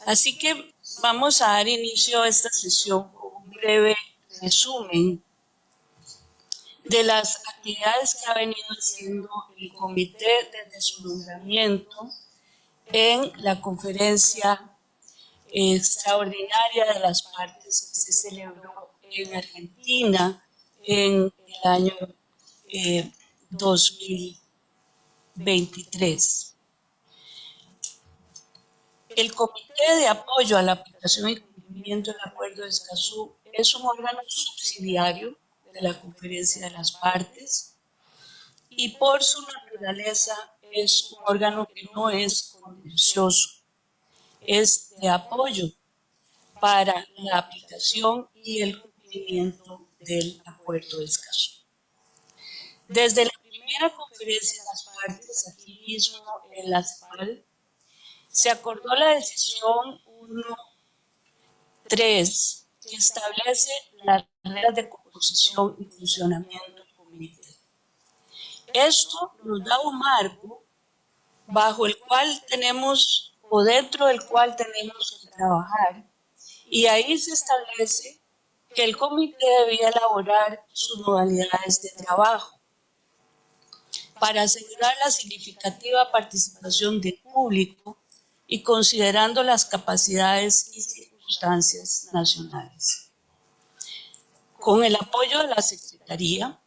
Así que vamos a dar inicio a esta sesión con un breve resumen de las actividades que ha venido haciendo el comité desde su nombramiento en la conferencia extraordinaria de las partes que se celebró en Argentina en el año 2023. El Comité de Apoyo a la Aplicación y Cumplimiento del Acuerdo de Escazú es un órgano subsidiario de la Conferencia de las Partes y por su naturaleza es un órgano que no es contencioso, es de apoyo para la aplicación y el cumplimiento del Acuerdo de Escazú. Desde la primera Conferencia de las Partes, aquí mismo en la CEPAL, se acordó la decisión 1.3 que establece las reglas de composición y funcionamiento del comité. Esto nos da un marco bajo el cual tenemos, o dentro del cual tenemos que trabajar, y ahí se establece que el comité debía elaborar sus modalidades de trabajo para asegurar la significativa participación del público y considerando las capacidades y circunstancias nacionales. Con el apoyo de la Secretaría,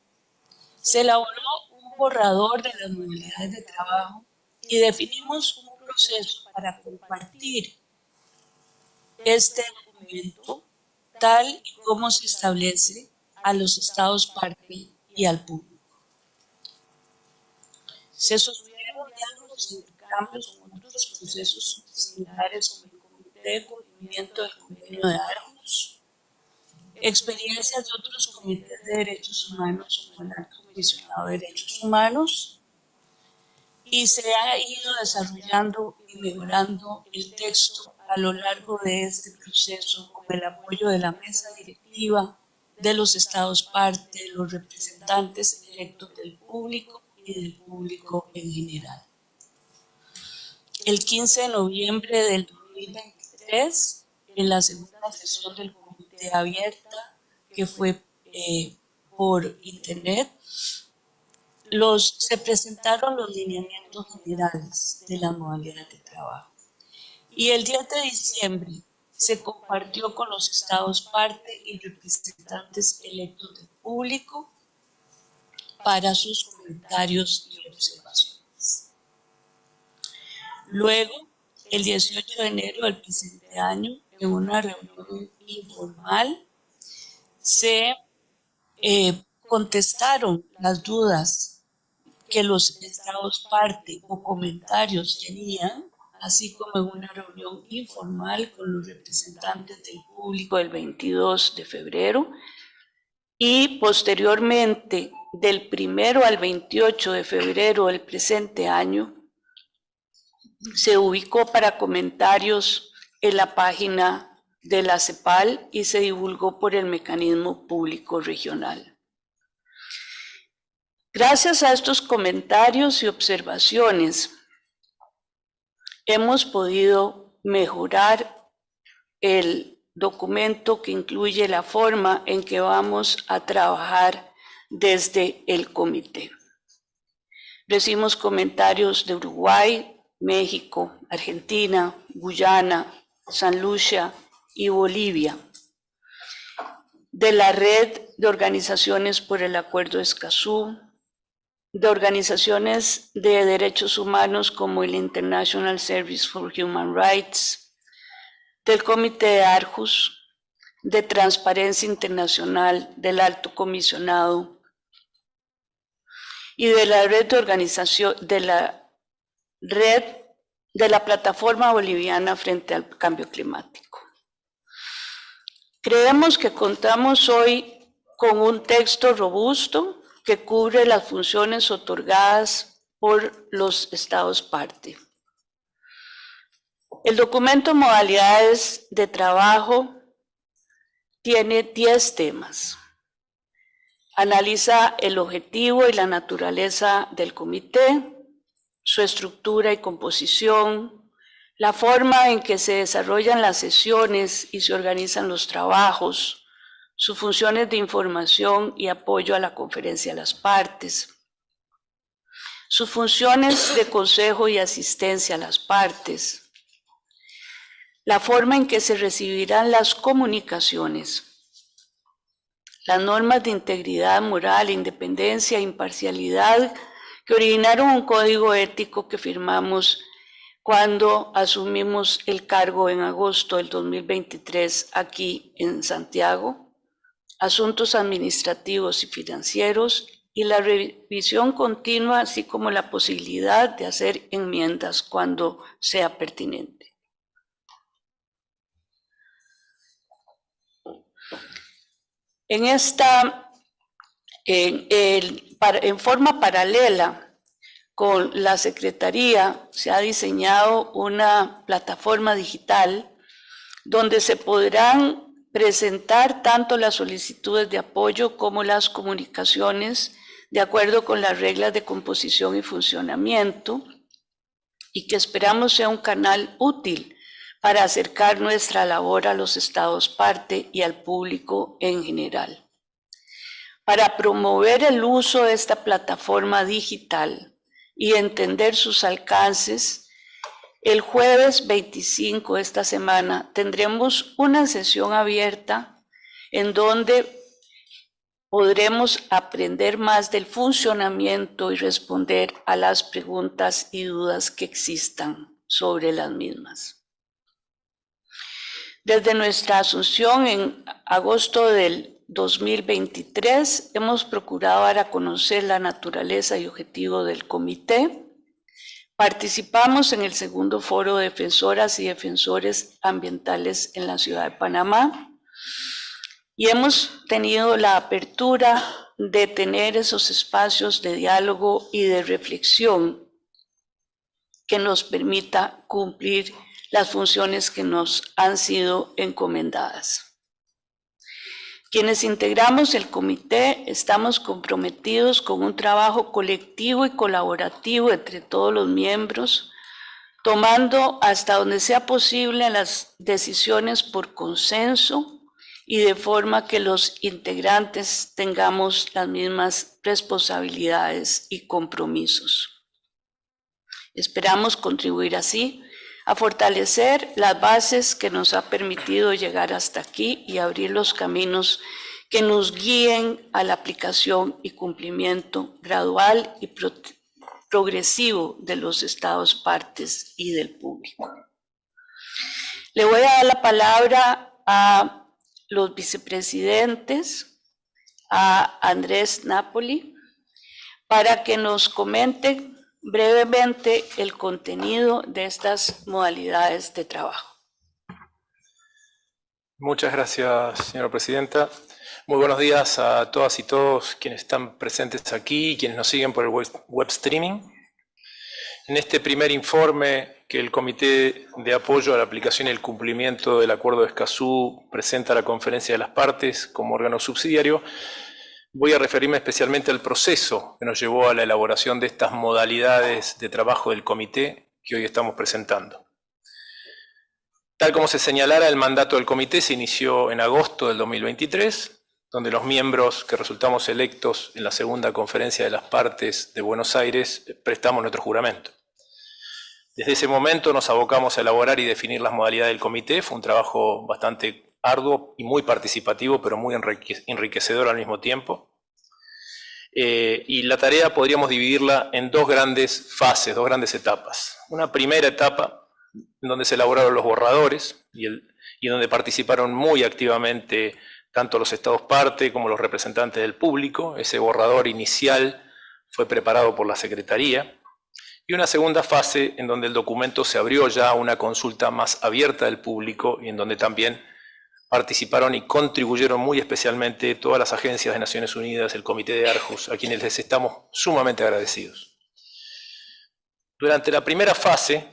se elaboró un borrador de las modalidades de trabajo y definimos un proceso para compartir este documento tal y como se establece a los estados parte y al público. Se sostuvieron diálogos e intercambios con otros procesos similares como el Comité de Cumplimiento del Convenio de Aarhus, experiencias de otros comités de derechos humanos como el Alto Comisionado de Derechos Humanos, y se ha ido desarrollando y mejorando el texto a lo largo de este proceso con el apoyo de la mesa directiva, de los estados parte, de los representantes electos del público y del público en general. El 15 de noviembre del 2023, en la segunda sesión del comité abierta, que fue por internet, se presentaron los lineamientos generales de la modalidad de trabajo. Y el 10 de diciembre se compartió con los estados parte y representantes electos del público para sus comentarios y observaciones. Luego, el 18 de enero del presente año, en una reunión informal, se contestaron las dudas que los estados parte o comentarios tenían, así como en una reunión informal con los representantes del público el 22 de febrero, y posteriormente, del 1 al 28 de febrero del presente año, se ubicó para comentarios en la página de la CEPAL y se divulgó por el mecanismo público regional. Gracias a estos comentarios y observaciones, hemos podido mejorar el documento que incluye la forma en que vamos a trabajar desde el comité. Recibimos comentarios de Uruguay, México, Argentina, Guyana, San Lucia y Bolivia, de la Red de Organizaciones por el Acuerdo de Escazú, de organizaciones de derechos humanos como el International Service for Human Rights, del Comité de Aarhus, de Transparencia Internacional, del Alto Comisionado y de la red de organización de la Plataforma Boliviana frente al Cambio Climático. Creemos que contamos hoy con un texto robusto que cubre las funciones otorgadas por los estados parte. El documento Modalidades de Trabajo tiene 10 temas. Analiza el objetivo y la naturaleza del comité, su estructura y composición, la forma en que se desarrollan las sesiones y se organizan los trabajos, sus funciones de información y apoyo a la conferencia de las partes, sus funciones de consejo y asistencia a las partes, la forma en que se recibirán las comunicaciones, las normas de integridad moral, independencia e imparcialidad que originaron un código ético que firmamos cuando asumimos el cargo en agosto del 2023 aquí en Santiago, asuntos administrativos y financieros y la revisión continua, así como la posibilidad de hacer enmiendas cuando sea pertinente. En forma paralela con la Secretaría se ha diseñado una plataforma digital donde se podrán presentar tanto las solicitudes de apoyo como las comunicaciones de acuerdo con las reglas de composición y funcionamiento, y que esperamos sea un canal útil para acercar nuestra labor a los estados parte y al público en general. Para promover el uso de esta plataforma digital y entender sus alcances, el jueves 25 de esta semana tendremos una sesión abierta en donde podremos aprender más del funcionamiento y responder a las preguntas y dudas que existan sobre las mismas. Desde nuestra asunción en agosto del 2023 hemos procurado dar a conocer la naturaleza y objetivo del comité. Participamos en el segundo foro de defensoras y defensores ambientales en la ciudad de Panamá y hemos tenido la apertura de tener esos espacios de diálogo y de reflexión que nos permita cumplir las funciones que nos han sido encomendadas. Quienes integramos el comité estamos comprometidos con un trabajo colectivo y colaborativo entre todos los miembros, tomando hasta donde sea posible las decisiones por consenso y de forma que los integrantes tengamos las mismas responsabilidades y compromisos. Esperamos contribuir así a fortalecer las bases que nos ha permitido llegar hasta aquí y abrir los caminos que nos guíen a la aplicación y cumplimiento gradual y progresivo de los estados partes y del público. Le voy a dar la palabra a los vicepresidentes, a Andrés Napoli, para que nos comenten brevemente el contenido de estas modalidades de trabajo. Muchas gracias, señora presidenta. Muy buenos días a todas y todos quienes están presentes aquí y quienes nos siguen por el web streaming. En este primer informe que el Comité de Apoyo a la Aplicación y el Cumplimiento del Acuerdo de Escazú presenta a la Conferencia de las Partes como órgano subsidiario, voy a referirme especialmente al proceso que nos llevó a la elaboración de estas modalidades de trabajo del comité que hoy estamos presentando. Tal como se señalara, el mandato del comité se inició en agosto del 2023, donde los miembros que resultamos electos en la segunda Conferencia de las Partes de Buenos Aires prestamos nuestro juramento. Desde ese momento nos abocamos a elaborar y definir las modalidades del comité. Fue un trabajo bastante arduo y muy participativo, pero muy enriquecedor al mismo tiempo. Y la tarea podríamos dividirla en dos grandes fases, dos grandes etapas. Una primera etapa en donde se elaboraron los borradores y donde participaron muy activamente tanto los estados parte como los representantes del público. Ese borrador inicial fue preparado por la Secretaría. Y una segunda fase en donde el documento se abrió ya a una consulta más abierta del público y en donde también participaron y contribuyeron muy especialmente todas las agencias de Naciones Unidas, el Comité de Aarhus, a quienes les estamos sumamente agradecidos. Durante la primera fase,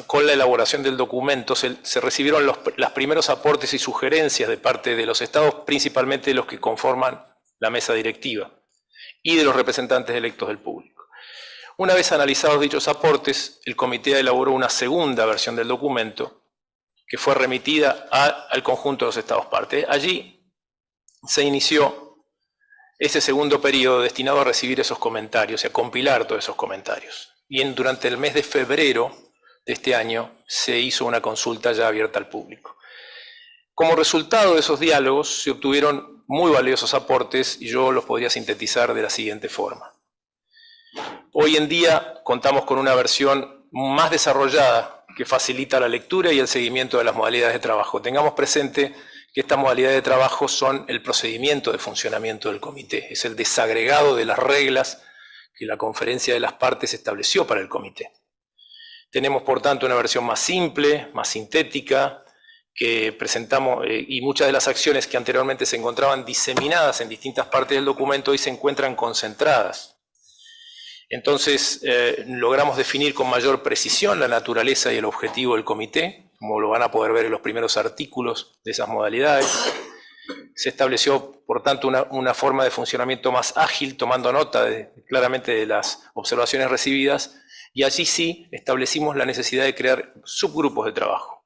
con la elaboración del documento, se recibieron los primeros aportes y sugerencias de parte de los estados, principalmente los que conforman la mesa directiva, y de los representantes electos del público. Una vez analizados dichos aportes, el comité elaboró una segunda versión del documento que fue remitida al conjunto de los Estados partes. Allí se inició ese segundo periodo destinado a recibir esos comentarios y a compilar todos esos comentarios. Y durante el mes de febrero de este año se hizo una consulta ya abierta al público. Como resultado de esos diálogos se obtuvieron muy valiosos aportes y yo los podría sintetizar de la siguiente forma. Hoy en día contamos con una versión más desarrollada que facilita la lectura y el seguimiento de las modalidades de trabajo. Tengamos presente que estas modalidades de trabajo son el procedimiento de funcionamiento del comité, es el desagregado de las reglas que la conferencia de las partes estableció para el comité. Tenemos, por tanto, una versión más simple, más sintética, que presentamos, y muchas de las acciones que anteriormente se encontraban diseminadas en distintas partes del documento hoy se encuentran concentradas. Entonces, logramos definir con mayor precisión la naturaleza y el objetivo del comité, como lo van a poder ver en los primeros artículos de esas modalidades. Se estableció, por tanto, una forma de funcionamiento más ágil, tomando nota claramente de las observaciones recibidas, y allí sí establecimos la necesidad de crear subgrupos de trabajo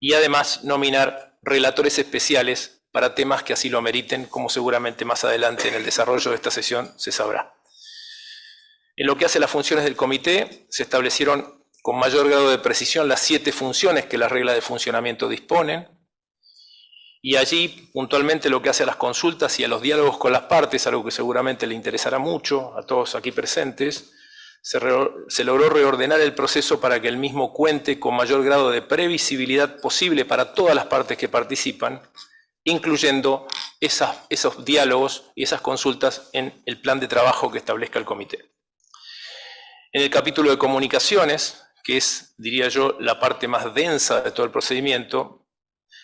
y además nominar relatores especiales para temas que así lo ameriten, como seguramente más adelante en el desarrollo de esta sesión se sabrá. En lo que hace a las funciones del comité, se establecieron con mayor grado de precisión las 7 funciones que las reglas de funcionamiento disponen, y allí, puntualmente, lo que hace a las consultas y a los diálogos con las partes, algo que seguramente le interesará mucho a todos aquí presentes, se logró reordenar el proceso para que el mismo cuente con mayor grado de previsibilidad posible para todas las partes que participan, incluyendo esos diálogos y esas consultas en el plan de trabajo que establezca el comité. En el capítulo de comunicaciones, que es, diría yo, la parte más densa de todo el procedimiento,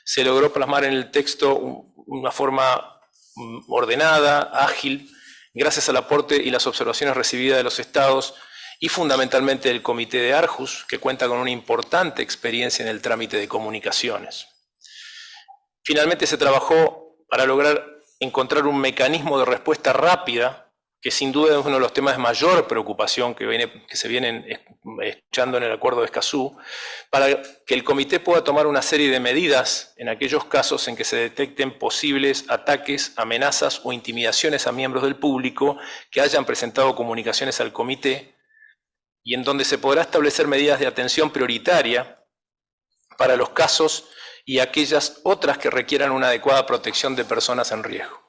se logró plasmar en el texto una forma ordenada, ágil, gracias al aporte y las observaciones recibidas de los estados y fundamentalmente del Comité de Aarhus, que cuenta con una importante experiencia en el trámite de comunicaciones. Finalmente se trabajó para lograr encontrar un mecanismo de respuesta rápida, que sin duda es uno de los temas de mayor preocupación que se vienen escuchando en el Acuerdo de Escazú, para que el comité pueda tomar una serie de medidas en aquellos casos en que se detecten posibles ataques, amenazas o intimidaciones a miembros del público que hayan presentado comunicaciones al comité, y en donde se podrá establecer medidas de atención prioritaria para los casos y aquellas otras que requieran una adecuada protección de personas en riesgo.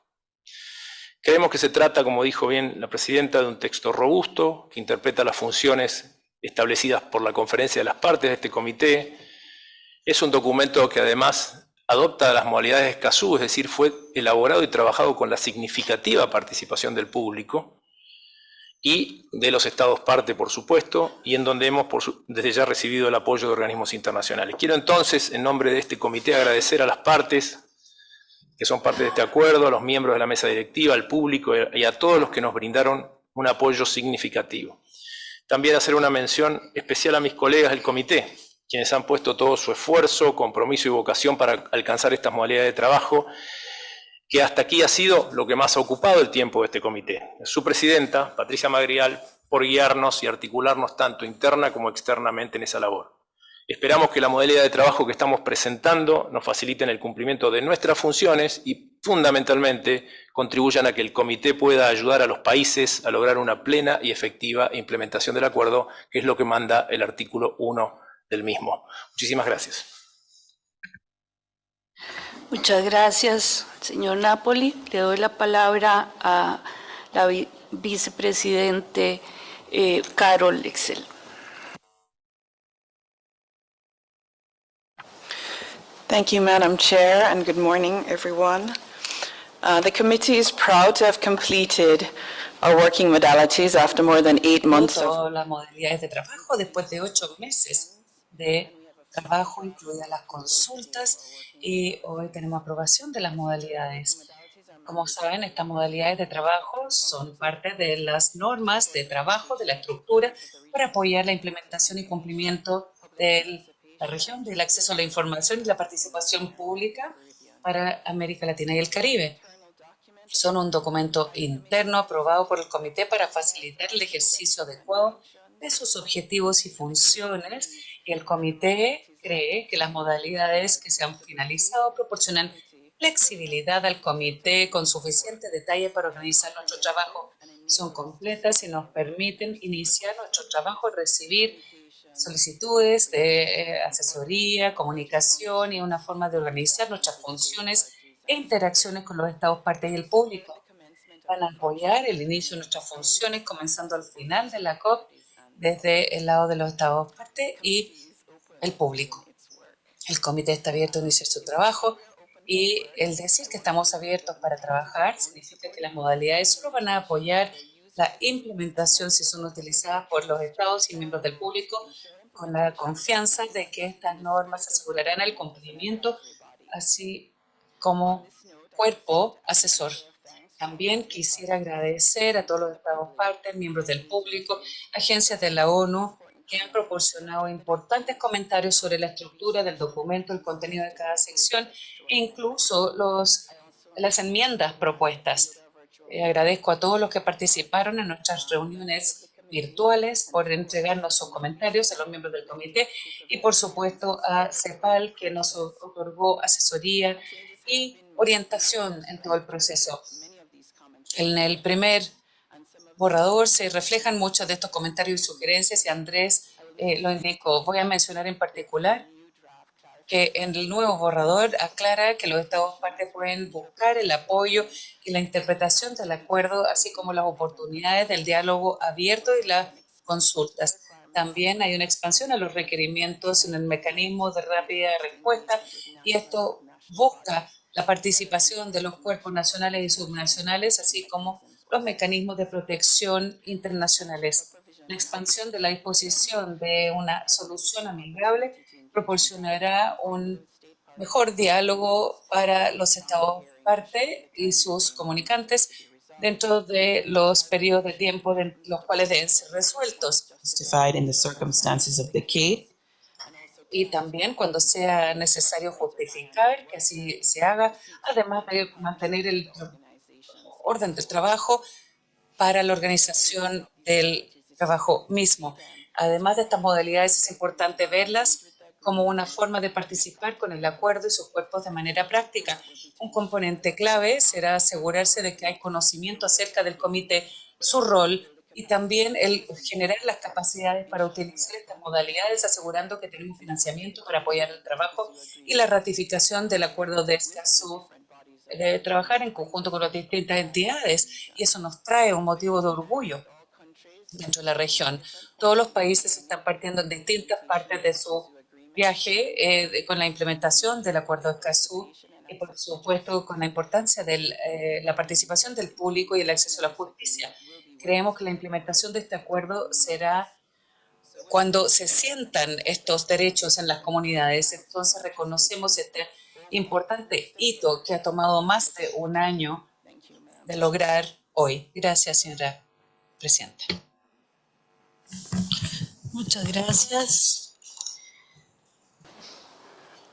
Creemos que se trata, como dijo bien la presidenta, de un texto robusto que interpreta las funciones establecidas por la conferencia de las partes de este comité. Es un documento que además adopta las modalidades de Escazú, es decir, fue elaborado y trabajado con la significativa participación del público y de los estados parte, por supuesto, y en donde hemos desde ya recibido el apoyo de organismos internacionales. Quiero entonces, en nombre de este comité, agradecer a las partes que son parte de este acuerdo, a los miembros de la mesa directiva, al público y a todos los que nos brindaron un apoyo significativo. También hacer una mención especial a mis colegas del comité, quienes han puesto todo su esfuerzo, compromiso y vocación para alcanzar estas modalidades de trabajo, que hasta aquí ha sido lo que más ha ocupado el tiempo de este comité. Su presidenta, Patricia Madrigal, por guiarnos y articularnos tanto interna como externamente en esa labor. Esperamos que la modalidad de trabajo que estamos presentando nos facilite en el cumplimiento de nuestras funciones y, fundamentalmente, contribuyan a que el comité pueda ayudar a los países a lograr una plena y efectiva implementación del acuerdo, que es lo que manda el artículo 1 del mismo. Muchísimas gracias. Muchas gracias, señor Napoli. Le doy la palabra a la vicepresidente Carol Excel. Thank you, Madam Chair, and good morning, everyone. The committee is proud to have completed our working modalities after more than 8 months of las modalidades de trabajo después de 8 meses de trabajo, incluidas las consultas, y hoy tenemos aprobación de las modalidades. Como saben, estas modalidades de trabajo son parte de las normas de trabajo, de la estructura, para apoyar la implementación y cumplimiento de la región del acceso a la información y la participación pública para América Latina y el Caribe. son un documento interno aprobado por el comité para facilitar el ejercicio adecuado de sus objetivos y funciones, y el comité cree que las modalidades que se han finalizado proporcionan flexibilidad al comité con suficiente detalle para organizar nuestro trabajo. Son completas y nos permiten iniciar nuestro trabajo y recibir solicitudes de asesoría, comunicación y una forma de organizar nuestras funciones e interacciones con los estados partes y el público. Van a apoyar el inicio de nuestras funciones comenzando al final de la COP desde el lado de los estados partes y el público. El comité está abierto a iniciar su trabajo y el decir que estamos abiertos para trabajar significa que las modalidades solo van a apoyar la implementación si son utilizadas por los estados y miembros del público con la confianza de que estas normas asegurarán el cumplimiento, así como cuerpo asesor. También quisiera agradecer a todos los estados partes, miembros del público, agencias de la ONU, que han proporcionado importantes comentarios sobre la estructura del documento, el contenido de cada sección e incluso las enmiendas propuestas. Agradezco a todos los que participaron en nuestras reuniones virtuales por entregarnos sus comentarios, a los miembros del comité y por supuesto a CEPAL, que nos otorgó asesoría y orientación en todo el proceso. En el primer borrador se reflejan muchos de estos comentarios y sugerencias y Andrés lo indicó. Voy a mencionar en particular que en el nuevo borrador aclara que los estados partes pueden buscar el apoyo y la interpretación del acuerdo, así como las oportunidades del diálogo abierto y las consultas. También hay una expansión a los requerimientos en el mecanismo de rápida respuesta y esto busca la participación de los cuerpos nacionales y subnacionales, así como los mecanismos de protección internacionales. La expansión de la disposición de una solución amigable proporcionará un mejor diálogo para los estados parte y sus comunicantes dentro de los periodos de tiempo de los cuales deben ser resueltos. In the circumstances of the case. Y también cuando sea necesario justificar que así se haga, además de mantener el orden del trabajo para la organización del trabajo mismo. Además de estas modalidades, es importante verlas como una forma de participar con el acuerdo y sus cuerpos de manera práctica. Un componente clave será asegurarse de que hay conocimiento acerca del comité, su rol y también el generar las capacidades para utilizar estas modalidades, asegurando que tenemos financiamiento para apoyar el trabajo y la ratificación del acuerdo de Escazú, de trabajar en conjunto con las distintas entidades, y eso nos trae un motivo de orgullo dentro de la región. Todos los países están partiendo en distintas partes de su viaje con la implementación del acuerdo de Escazú y por supuesto con la importancia de la participación del público y el acceso a la justicia. Creemos que la implementación de este acuerdo será cuando se sientan estos derechos en las comunidades. Entonces reconocemos este importante hito que ha tomado más de un año de lograr hoy. Gracias, señora presidenta. Muchas gracias.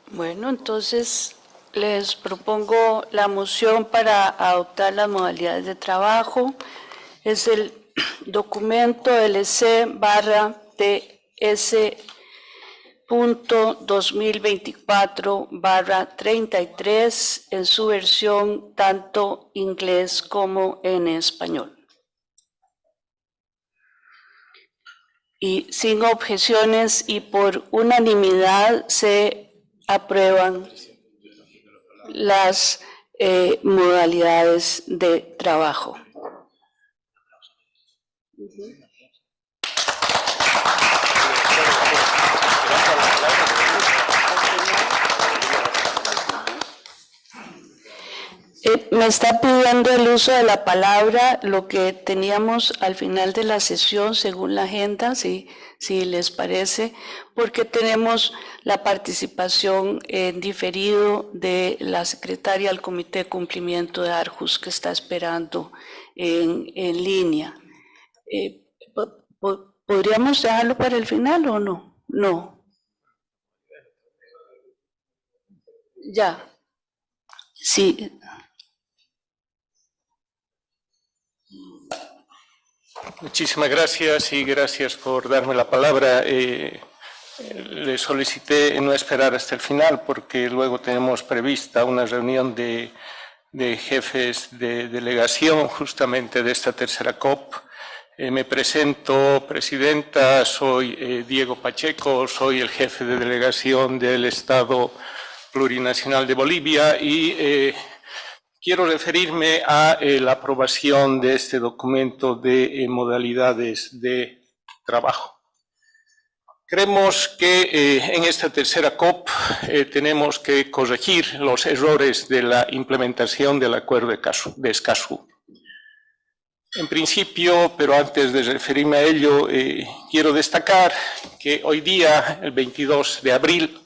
Bueno, entonces les propongo la moción para adoptar las modalidades de trabajo. Es el documento LC/TS.2024/33 en su versión tanto inglés como en español. Y sin objeciones y por unanimidad se aprueban las modalidades de trabajo. Me está pidiendo el uso de la palabra lo que teníamos al final de la sesión según la agenda, si les parece, porque tenemos la participación en diferido de la secretaria del Comité de Cumplimiento de Aarhus que está esperando en línea. ¿Podríamos dejarlo para el final o no? No. Ya. Sí. Muchísimas gracias y gracias por darme la palabra. Le solicité no esperar hasta el final porque luego tenemos prevista una reunión de jefes de delegación justamente de esta tercera COP. Me presento, presidenta, soy Diego Pacheco, soy el jefe de delegación del Estado Plurinacional de Bolivia y quiero referirme a la aprobación de este documento de modalidades de trabajo. Creemos que en esta tercera COP tenemos que corregir los errores de la implementación del Acuerdo de Escazú. En principio, pero antes de referirme a ello, quiero destacar que hoy día, el 22 de abril,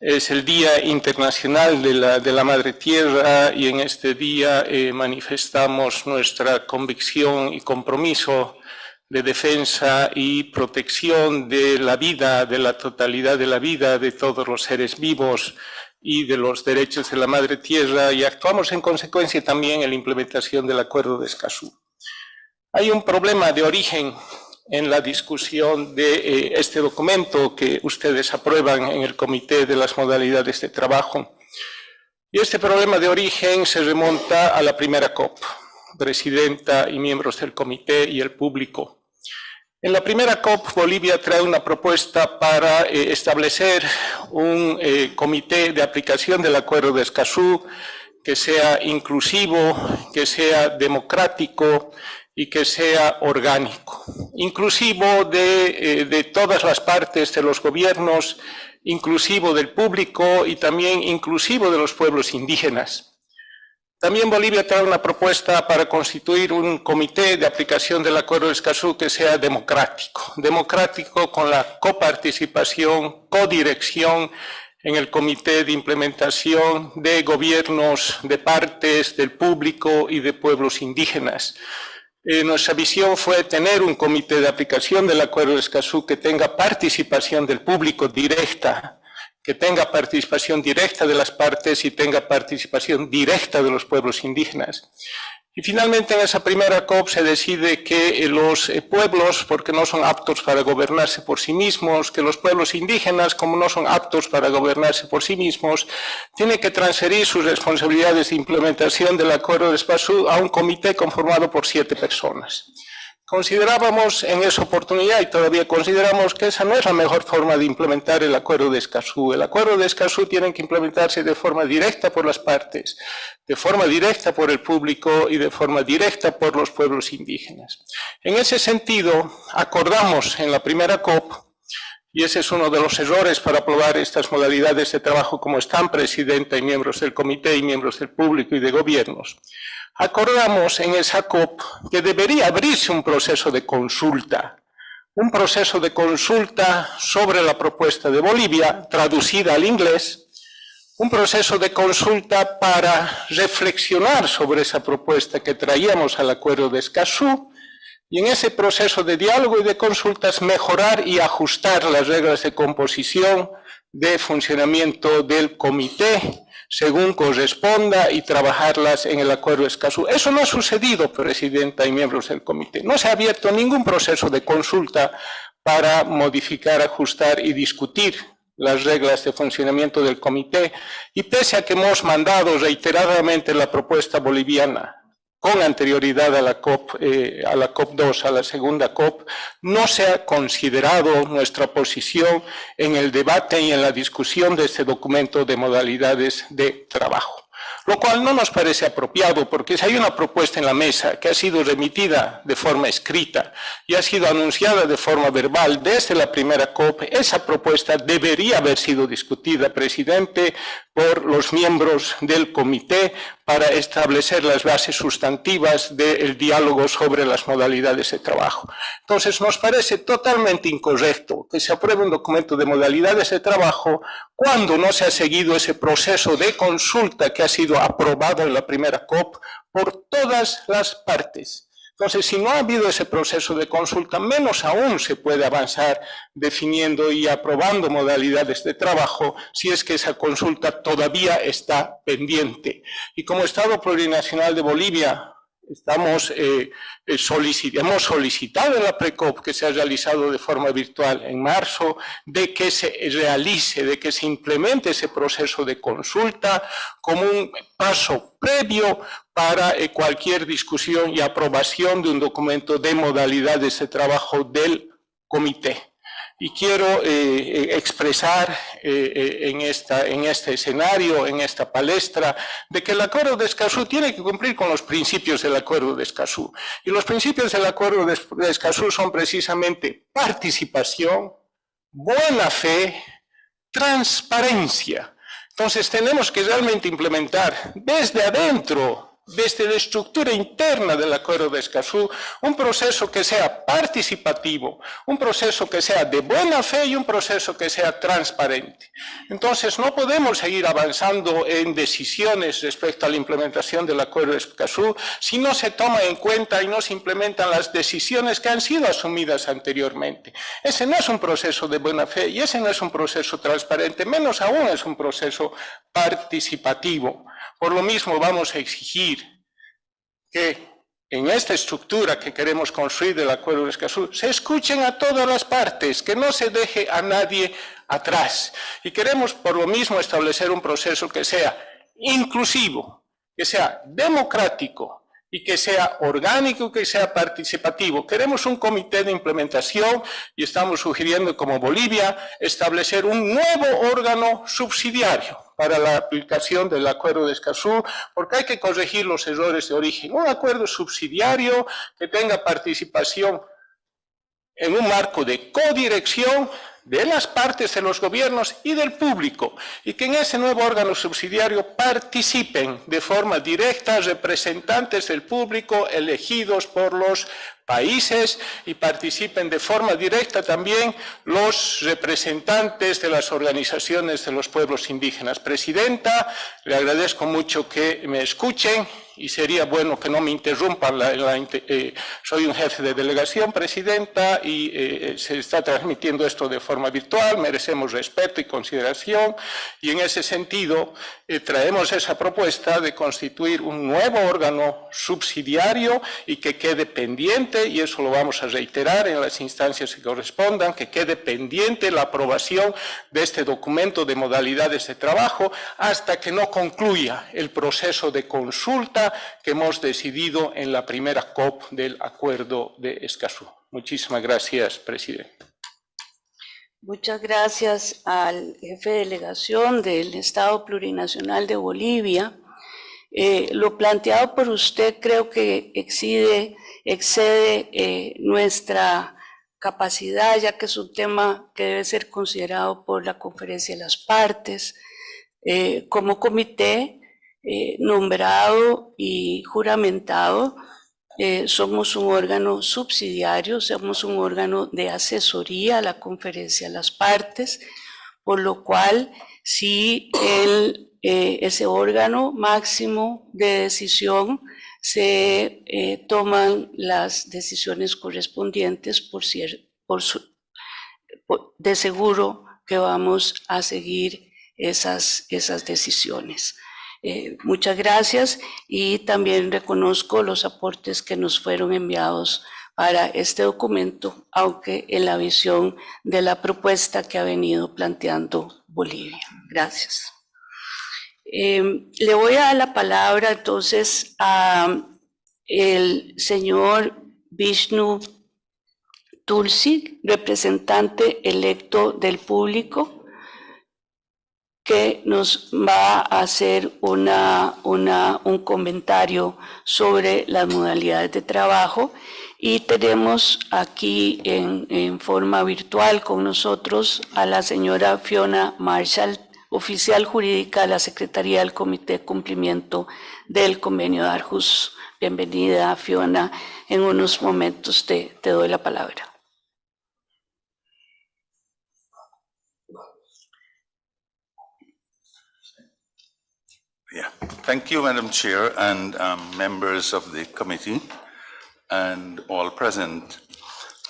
es el Día Internacional de la Madre Tierra y en este día manifestamos nuestra convicción y compromiso de defensa y protección de la vida, de la totalidad de la vida de todos los seres vivos y de los derechos de la Madre Tierra y actuamos en consecuencia también en la implementación del Acuerdo de Escazú. Hay un problema de origen en la discusión de este documento que ustedes aprueban en el Comité de las Modalidades de Trabajo. Y este problema de origen se remonta a la primera COP, presidenta y miembros del comité y el público. En la primera COP, Bolivia trae una propuesta para establecer un comité de aplicación del Acuerdo de Escazú que sea inclusivo, que sea democrático y que sea orgánico, inclusivo de todas las partes de los gobiernos, inclusivo del público y también inclusivo de los pueblos indígenas. También Bolivia trae una propuesta para constituir un comité de aplicación del Acuerdo de Escazú que sea democrático, democrático con la coparticipación, codirección en el comité de implementación de gobiernos, de partes, del público y de pueblos indígenas. Nuestra visión fue tener un comité de aplicación del Acuerdo de Escazú que tenga participación del público directa, que tenga participación directa de las partes y tenga participación directa de los pueblos indígenas. Y finalmente en esa primera COP se decide que los pueblos, porque no son aptos para gobernarse por sí mismos, que los pueblos indígenas, como no son aptos para gobernarse por sí mismos, tienen que transferir sus responsabilidades de implementación del Acuerdo de Escazú a un comité conformado por 7 personas. Considerábamos en esa oportunidad y todavía consideramos que esa no es la mejor forma de implementar el Acuerdo de Escazú. El Acuerdo de Escazú tiene que implementarse de forma directa por las partes, de forma directa por el público y de forma directa por los pueblos indígenas. En ese sentido, acordamos en la primera COP, y ese es uno de los errores para aprobar estas modalidades de trabajo como están, presidenta y miembros del comité y miembros del público y de gobiernos. Acordamos en esa COP que debería abrirse un proceso de consulta sobre la propuesta de Bolivia, traducida al inglés, un proceso de consulta para reflexionar sobre esa propuesta que traíamos al Acuerdo de Escazú y en ese proceso de diálogo y de consultas mejorar y ajustar las reglas de composición, de funcionamiento del comité, según corresponda y trabajarlas en el Acuerdo de Escazú. Eso no ha sucedido, presidenta y miembros del comité. No se ha abierto ningún proceso de consulta para modificar, ajustar y discutir las reglas de funcionamiento del comité y pese a que hemos mandado reiteradamente la propuesta boliviana con anterioridad a la COP2, a la segunda COP, no se ha considerado nuestra posición en el debate y en la discusión de este documento de modalidades de trabajo. Lo cual no nos parece apropiado porque si hay una propuesta en la mesa que ha sido remitida de forma escrita y ha sido anunciada de forma verbal desde la primera COP, esa propuesta debería haber sido discutida, presidente, por los miembros del comité para establecer las bases sustantivas del diálogo sobre las modalidades de trabajo. Entonces, nos parece totalmente incorrecto que se apruebe un documento de modalidades de trabajo cuando no se ha seguido ese proceso de consulta que ha sido aprobado en la primera COP por todas las partes. Entonces, si no ha habido ese proceso de consulta, menos aún se puede avanzar definiendo y aprobando modalidades de trabajo si es que esa consulta todavía está pendiente. Y como Estado Plurinacional de Bolivia, hemos solicitado en la PRECOP que se ha realizado de forma virtual en marzo, de que se realice, de que se implemente ese proceso de consulta como un paso previo para cualquier discusión y aprobación de un documento de modalidades de trabajo del comité. Y quiero expresar en este escenario, en esta palestra, de que el Acuerdo de Escazú tiene que cumplir con los principios del Acuerdo de Escazú. Y los principios del Acuerdo de Escazú son precisamente participación, buena fe, transparencia. Entonces tenemos que realmente implementar desde adentro, desde la estructura interna del Acuerdo de Escazú, un proceso que sea participativo, un proceso que sea de buena fe y un proceso que sea transparente. Entonces no podemos seguir avanzando en decisiones respecto a la implementación del Acuerdo de Escazú si no se toma en cuenta y no se implementan las decisiones que han sido asumidas anteriormente. Ese no es un proceso de buena fe y ese no es un proceso transparente, menos aún es un proceso participativo. Por lo mismo vamos a exigir que en esta estructura que queremos construir del Acuerdo de Escazú se escuchen a todas las partes, que no se deje a nadie atrás. Y queremos por lo mismo establecer un proceso que sea inclusivo, que sea democrático y que sea orgánico, que sea participativo. Queremos un comité de implementación y estamos sugiriendo, como Bolivia, establecer un nuevo órgano subsidiario para la aplicación del Acuerdo de Escazú, porque hay que corregir los errores de origen. Un acuerdo subsidiario que tenga participación en un marco de codirección de las partes de los gobiernos y del público, y que en ese nuevo órgano subsidiario participen de forma directa representantes del público elegidos por los países y participen de forma directa también los representantes de las organizaciones de los pueblos indígenas. Presidenta, le agradezco mucho que me escuchen y sería bueno que no me interrumpan. Soy un jefe de delegación, Presidenta, y se está transmitiendo esto de forma virtual, merecemos respeto y consideración, y en ese sentido traemos esa propuesta de constituir un nuevo órgano subsidiario y que quede pendiente, y eso lo vamos a reiterar en las instancias que correspondan, que quede pendiente la aprobación de este documento de modalidades de trabajo hasta que no concluya el proceso de consulta que hemos decidido en la primera COP del Acuerdo de Escazú. Muchísimas gracias, Presidente. Muchas gracias al jefe de delegación del Estado Plurinacional de Bolivia. Lo planteado por usted creo que excede nuestra capacidad, ya que es un tema que debe ser considerado por la Conferencia de las Partes. Como comité nombrado y juramentado, somos un órgano subsidiario, somos un órgano de asesoría a la Conferencia de las Partes, por lo cual si ese órgano máximo de decisión se toman las decisiones correspondientes, de seguro que vamos a seguir esas decisiones. Muchas gracias y también reconozco los aportes que nos fueron enviados para este documento, aunque en la visión de la propuesta que ha venido planteando Bolivia. Gracias. Le voy a dar la palabra entonces a el señor Vishnu Tulsi, representante electo del público, que nos va a hacer un comentario sobre las modalidades de trabajo. Y tenemos aquí en forma virtual con nosotros a la señora Fiona Marshall, oficial jurídica de la Secretaría del Comité de Cumplimiento del Convenio de Aarhus. Bienvenida, Fiona. En unos momentos te doy la palabra. Yeah, thank you, Madam Chair, and members of the committee and all present.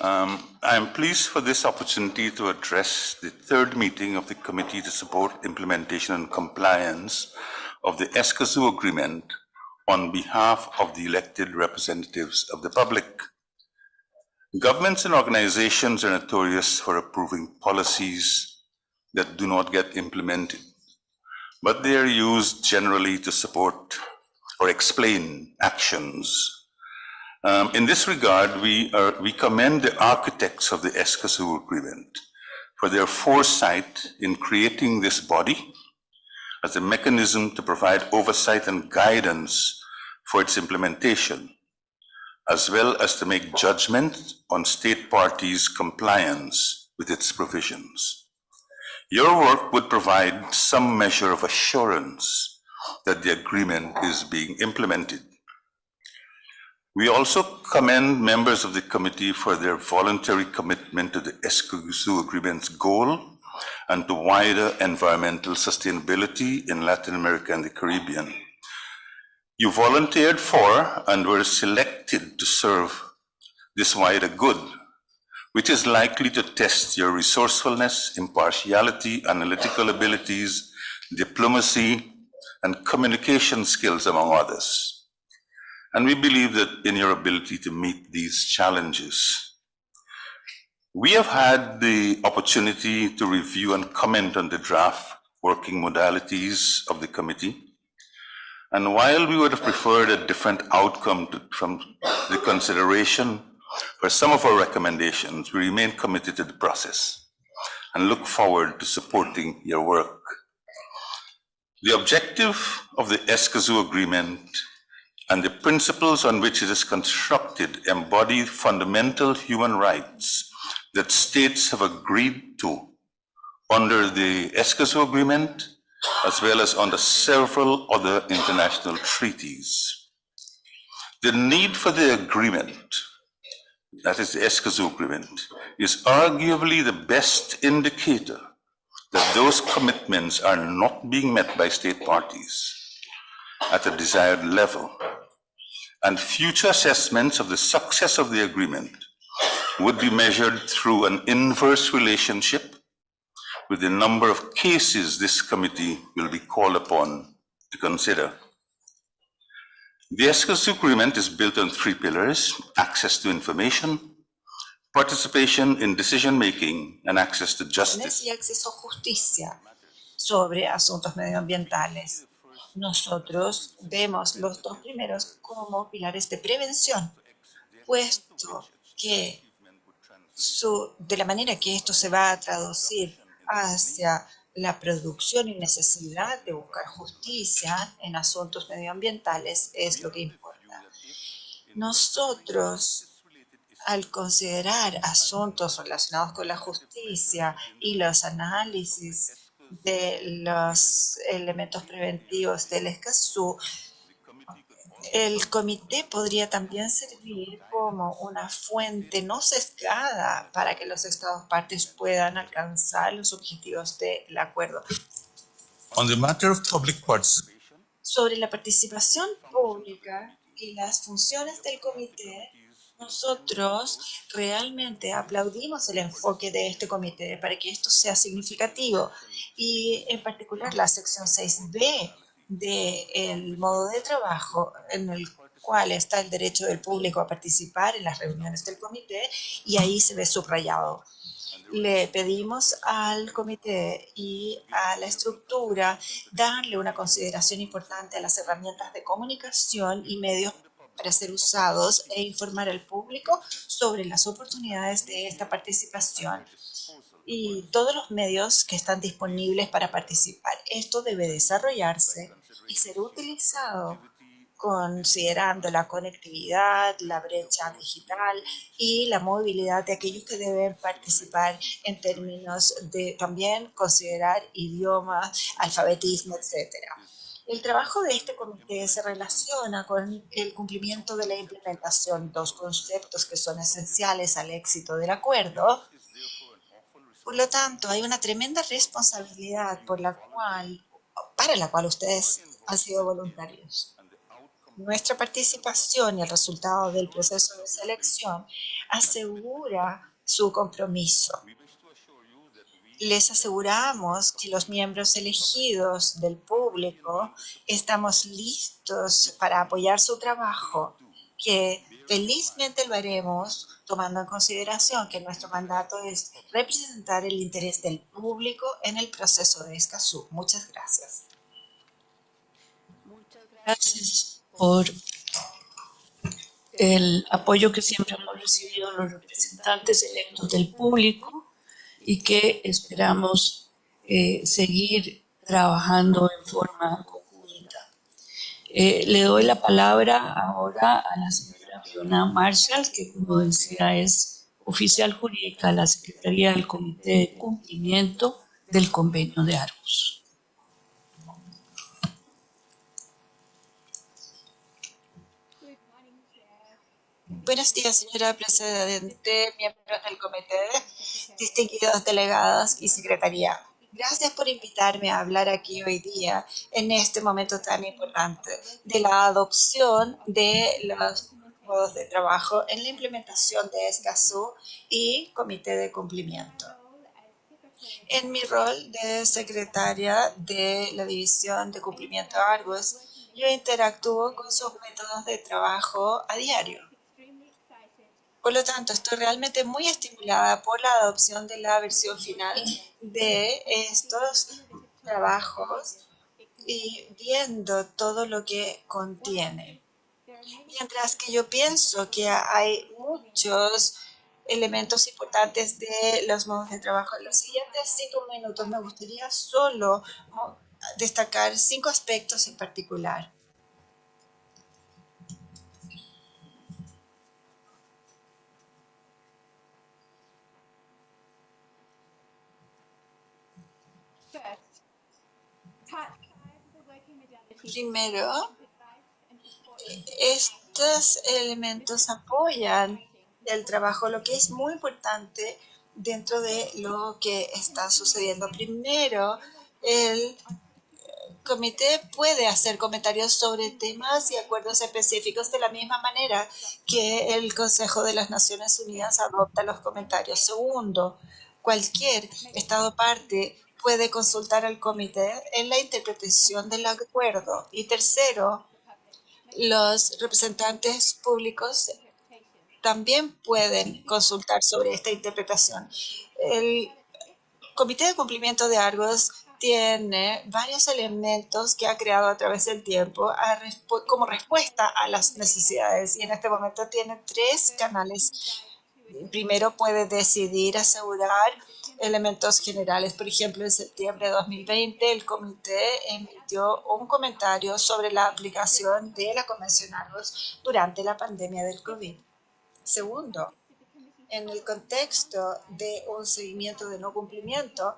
I am pleased for this opportunity to address the third meeting of the Committee to Support Implementation and Compliance of the Escazú Agreement on behalf of the elected representatives of the public. Governments and organizations are notorious for approving policies that do not get implemented, but they are used generally to support or explain actions. In this regard, we commend the architects of the Escazú Agreement for their foresight in creating this body as a mechanism to provide oversight and guidance for its implementation, as well as to make judgment on state parties' compliance with its provisions. Your work would provide some measure of assurance that the agreement is being implemented. We also commend members of the committee for their voluntary commitment to the Escazú Agreement's goal and to wider environmental sustainability in Latin America and the Caribbean. You volunteered for and were selected to serve this wider good, which is likely to test your resourcefulness, impartiality, analytical abilities, diplomacy, and communication skills, among others. And we believe that in your ability to meet these challenges. We have had the opportunity to review and comment on the draft working modalities of the committee. And while we would have preferred a different outcome from the consideration for some of our recommendations, we remain committed to the process and look forward to supporting your work. The objective of the Escazú Agreement and the principles on which it is constructed embody fundamental human rights that states have agreed to under the Escazú Agreement, as well as under several other international treaties. The need for the agreement, that is the Escazú Agreement, is arguably the best indicator that those commitments are not being met by state parties at a desired level. And future assessments of the success of the agreement would be measured through an inverse relationship with the number of cases this committee will be called upon to consider. The Escazú Agreement is built on 3 pillars: access to information, participation in decision-making, and access to justice. Y acceso a justicia sobre asuntos medioambientales. Nosotros vemos los 2 primeros como pilares de prevención, puesto que de la manera que esto se va a traducir hacia la producción y necesidad de buscar justicia en asuntos medioambientales es lo que importa. Nosotros, al considerar asuntos relacionados con la justicia y los análisis de los elementos preventivos del Escazú, el comité podría también servir como una fuente no sesgada para que los estados partes puedan alcanzar los objetivos del acuerdo. On the matter of public participation, Sobre la participación pública y las funciones del comité, nosotros realmente aplaudimos el enfoque de este comité para que esto sea significativo y en particular la sección 6B del modo de trabajo en el cual está el derecho del público a participar en las reuniones del comité y ahí se ve subrayado. Le pedimos al comité y a la estructura darle una consideración importante a las herramientas de comunicación y medios para ser usados e informar al público sobre las oportunidades de esta participación y todos los medios que están disponibles para participar. Esto debe desarrollarse y ser utilizado considerando la conectividad, la brecha digital y la movilidad de aquellos que deben participar en términos de también considerar idiomas, alfabetismo, etc. El trabajo de este comité se relaciona con el cumplimiento de la implementación, 2 conceptos que son esenciales al éxito del acuerdo. Por lo tanto, hay una tremenda responsabilidad para la cual ustedes han sido voluntarios. Nuestra participación y el resultado del proceso de selección asegura su compromiso. les aseguramos que los miembros elegidos del público estamos listos para apoyar su trabajo, que felizmente lo haremos tomando en consideración que nuestro mandato es representar el interés del público en el proceso de Escazú. Muchas gracias. Gracias por el apoyo que siempre hemos recibido los representantes electos del público y que esperamos seguir trabajando en forma conjunta. Le doy la palabra ahora a la señora Fiona Marshall, que como decía es oficial jurídica de la Secretaría del Comité de Cumplimiento del Convenio de Argos. Buenos días, señora Presidente, miembros del comité, distinguidos delegados y secretaría. Gracias por invitarme a hablar aquí hoy día, en este momento tan importante, de la adopción de los modos de trabajo en la implementación de Escazú y comité de cumplimiento. En mi rol de secretaria de la División de Cumplimiento Argos, yo interactúo con sus métodos de trabajo a diario. Por lo tanto, estoy realmente muy estimulada por la adopción de la versión final de estos trabajos y viendo todo lo que contiene. Mientras que yo pienso que hay muchos elementos importantes de los modos de trabajo. En los siguientes 5 minutos me gustaría solo destacar 5 aspectos en particular. Primero, estos elementos apoyan el trabajo, lo que es muy importante dentro de lo que está sucediendo. Primero, el comité puede hacer comentarios sobre temas y acuerdos específicos de la misma manera que el Consejo de las Naciones Unidas adopta los comentarios. Segundo, cualquier Estado parte puede consultar al comité en la interpretación del acuerdo. Y tercero, los representantes públicos también pueden consultar sobre esta interpretación. El Comité de Cumplimiento de Argos tiene varios elementos que ha creado a través del tiempo como respuesta a las necesidades y en este momento tiene 3 canales. Primero puede decidir asegurar elementos generales. Por ejemplo, en septiembre de 2020 el comité emitió un comentario sobre la aplicación de la Convención Argos durante la pandemia del COVID. Segundo, en el contexto de un seguimiento de no cumplimiento,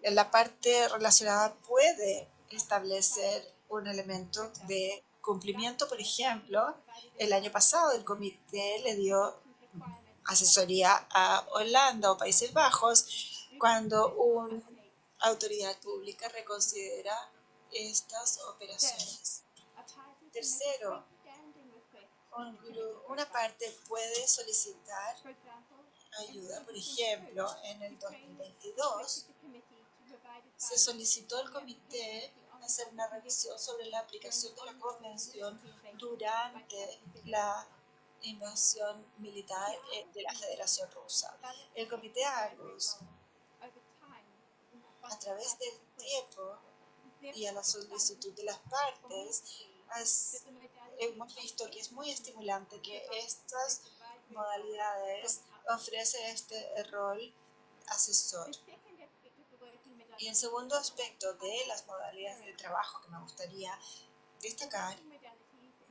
la parte relacionada puede establecer un elemento de cumplimiento. Por ejemplo, el año pasado el comité le dio asesoría a Holanda o Países Bajos cuando una autoridad pública reconsidera estas operaciones. Tercero, una parte puede solicitar ayuda. Por ejemplo, en el 2022 se solicitó al comité hacer una revisión sobre la aplicación de la convención durante la invasión militar de la Federación Rusa. El comité Argos, a través del tiempo y a la solicitud de las partes, hemos visto que es muy estimulante que estas modalidades ofrecen este rol asesor. Y el segundo aspecto de las modalidades de trabajo que me gustaría destacar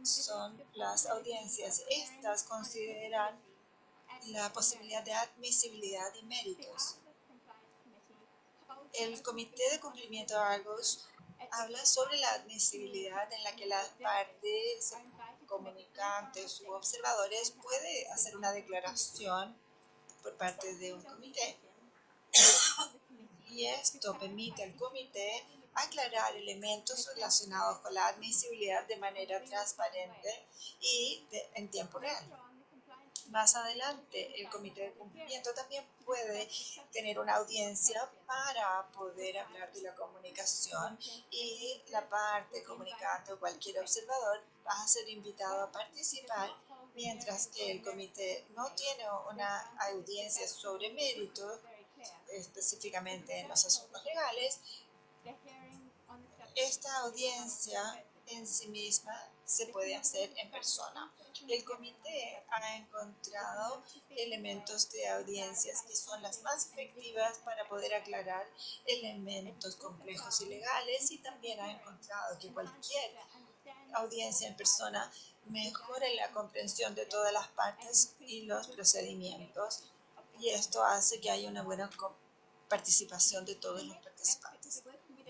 son las audiencias. Estas consideran la posibilidad de admisibilidad y méritos. El Comité de Cumplimiento Argos habla sobre la admisibilidad en la que las partes comunicantes u observadores puede hacer una declaración por parte de un comité. Y esto permite al comité aclarar elementos relacionados con la admisibilidad de manera transparente y en tiempo real. más adelante el comité de cumplimiento también puede tener una audiencia para poder hablar de la comunicación, y la parte comunicante o cualquier observador va a ser invitado a participar, mientras que el comité no tiene una audiencia sobre méritos, específicamente en los asuntos legales. Esta audiencia en sí misma se puede hacer en persona. El comité ha encontrado elementos de audiencias que son las más efectivas para poder aclarar elementos complejos y legales, y también ha encontrado que cualquier audiencia en persona mejora la comprensión de todas las partes y los procedimientos, y esto hace que haya una buena participación de todos los participantes.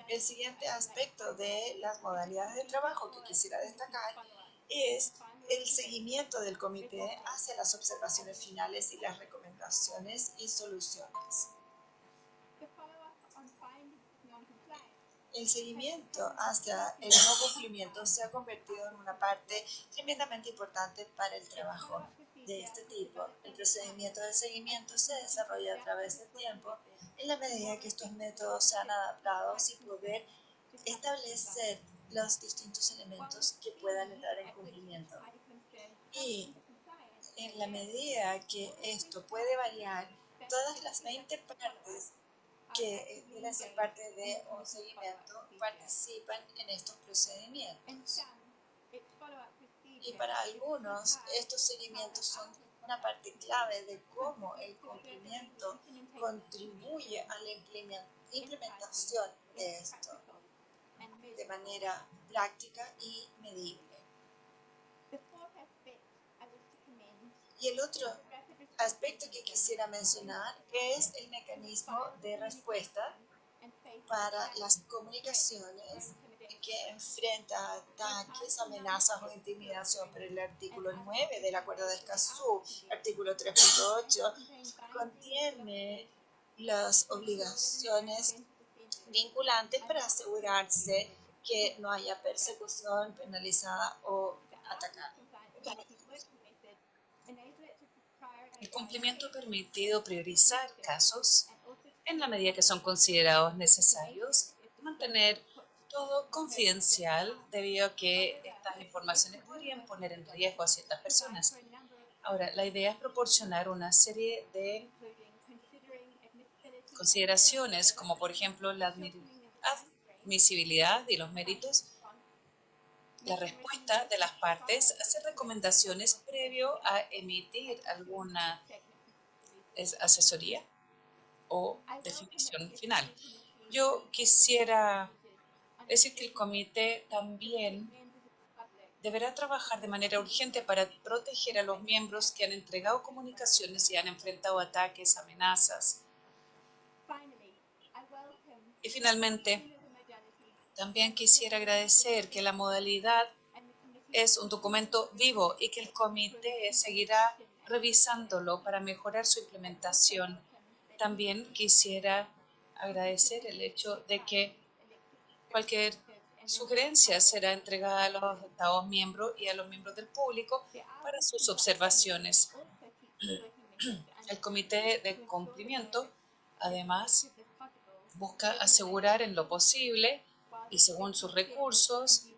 El siguiente aspecto de las modalidades de trabajo que quisiera destacar es el seguimiento del comité hacia las observaciones finales y las recomendaciones y soluciones. El seguimiento hacia el no cumplimiento se ha convertido en una parte tremendamente importante para el trabajo de este tipo. El procedimiento de seguimiento se desarrolla a través del tiempo en la medida que estos métodos sean adaptados y poder establecer los distintos elementos que puedan entrar en cumplimiento. Y en la medida que esto puede variar, todas las 20 partes que deben ser parte de un seguimiento participan en estos procedimientos. Y para algunos, estos seguimientos son una parte clave de cómo el cumplimiento contribuye a la implementación de esto de manera práctica y medible. Y el otro aspecto que quisiera mencionar es el mecanismo de respuesta para las comunicaciones que enfrenta ataques, amenazas o intimidación. Pero el artículo 9 del Acuerdo de Escazú, artículo 3.8, contiene las obligaciones vinculantes para asegurarse que no haya persecución, penalizada o atacada. El cumplimiento ha permitido priorizar casos en la medida que son considerados necesarios, mantener todo confidencial debido a que estas informaciones podrían poner en riesgo a ciertas personas. Ahora, la idea es proporcionar una serie de consideraciones, como por ejemplo la admisibilidad y los méritos, la respuesta de las partes, hacer recomendaciones previo a emitir alguna asesoría o definición final. Yo quisiera decir que el comité también deberá trabajar de manera urgente para proteger a los miembros que han entregado comunicaciones y han enfrentado ataques, amenazas. Y finalmente, también quisiera agradecer que la modalidad es un documento vivo y que el comité seguirá revisándolo para mejorar su implementación. También quisiera agradecer el hecho de que cualquier sugerencia será entregada a los Estados miembros y a los miembros del público para sus observaciones. El comité de cumplimiento, además, busca asegurar en lo posible y según sus recursos,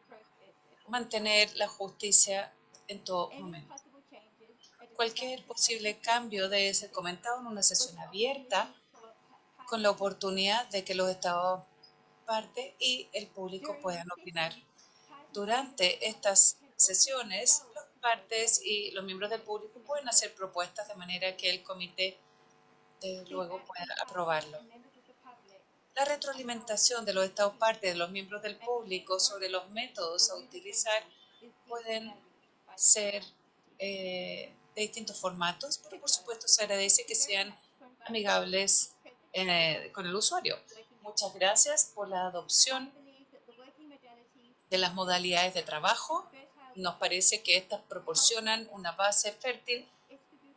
mantener la justicia en todo momento. Cualquier posible cambio debe ser comentado en una sesión abierta con la oportunidad de que los Estados parte y el público puedan opinar. Durante estas sesiones, las partes y los miembros del público pueden hacer propuestas de manera que el comité luego pueda aprobarlo. La retroalimentación de los Estados partes de los miembros del público sobre los métodos a utilizar pueden ser de distintos formatos, pero por supuesto se agradece que sean amigables con el usuario. Muchas gracias por la adopción de las modalidades de trabajo. Nos parece que estas proporcionan una base fértil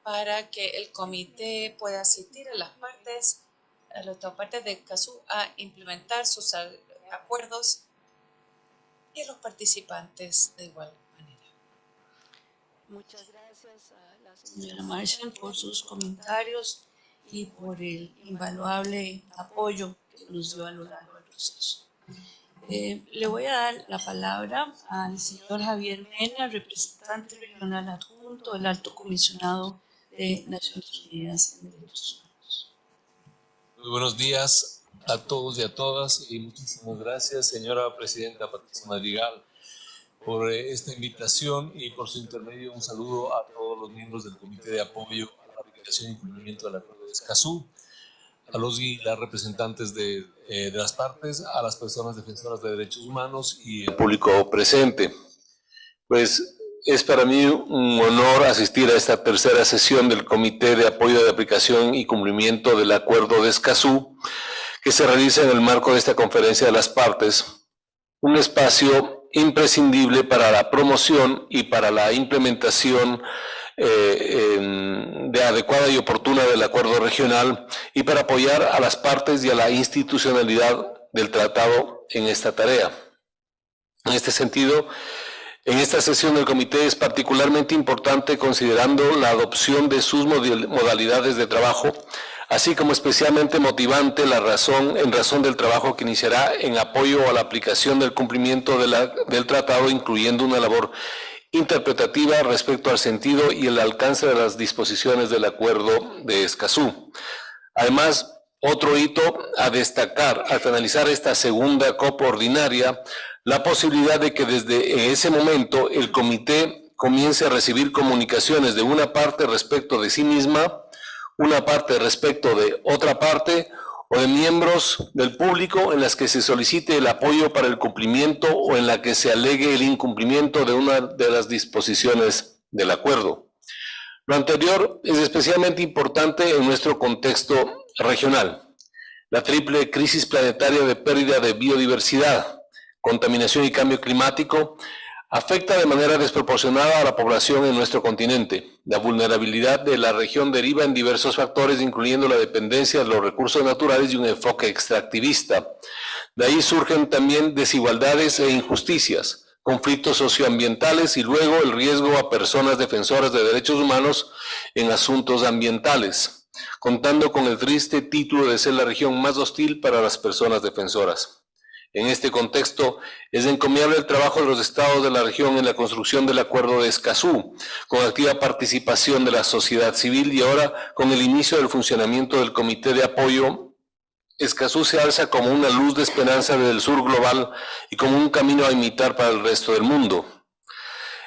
para que el comité pueda asistir a las partes de Escazú a implementar sus acuerdos y a los participantes de igual manera. Muchas gracias a la señora Marshall, por sus comentarios y por el invaluable apoyo que nos dio a lo largo del proceso. Le voy a dar la palabra al señor Javier Mena, representante regional adjunto del Alto Comisionado de Naciones Unidas en Derechos Humanos. Muy buenos días a todos y a todas y muchísimas gracias, señora Presidenta Patricia Madrigal, por esta invitación y por su intermedio un saludo a todos los miembros del Comité de Apoyo a la Aplicación y Cumplimiento del Acuerdo de Escazú, a los y las representantes de las partes, a las personas defensoras de derechos humanos y al público presente. Pues es para mí un honor asistir a esta tercera sesión del Comité de Apoyo de Aplicación y Cumplimiento del Acuerdo de Escazú, que se realiza en el marco de esta conferencia de las partes, un espacio imprescindible para la promoción y para la implementación de adecuada y oportuna del acuerdo regional y para apoyar a las partes y a la institucionalidad del tratado en esta tarea. En este sentido, en esta sesión del comité es particularmente importante considerando la adopción de sus modalidades de trabajo, así como especialmente motivante en razón del trabajo que iniciará en apoyo a la aplicación del cumplimiento del tratado, incluyendo una labor interpretativa respecto al sentido y el alcance de las disposiciones del Acuerdo de Escazú. Además, otro hito a destacar al finalizar esta segunda copa ordinaria, la posibilidad de que desde ese momento el comité comience a recibir comunicaciones de una parte respecto de sí misma, una parte respecto de otra parte o de miembros del público en las que se solicite el apoyo para el cumplimiento o en la que se alegue el incumplimiento de una de las disposiciones del acuerdo. Lo anterior es especialmente importante en nuestro contexto regional. La triple crisis planetaria de pérdida de biodiversidad, contaminación y cambio climático afecta de manera desproporcionada a la población en nuestro continente. La vulnerabilidad de la región deriva en diversos factores, incluyendo la dependencia de los recursos naturales y un enfoque extractivista. De ahí surgen también desigualdades e injusticias, conflictos socioambientales y luego el riesgo a personas defensoras de derechos humanos en asuntos ambientales, contando con el triste título de ser la región más hostil para las personas defensoras. En este contexto, es encomiable el trabajo de los estados de la región en la construcción del Acuerdo de Escazú, con activa participación de la sociedad civil y ahora con el inicio del funcionamiento del Comité de Apoyo. Escazú se alza como una luz de esperanza del sur global y como un camino a imitar para el resto del mundo.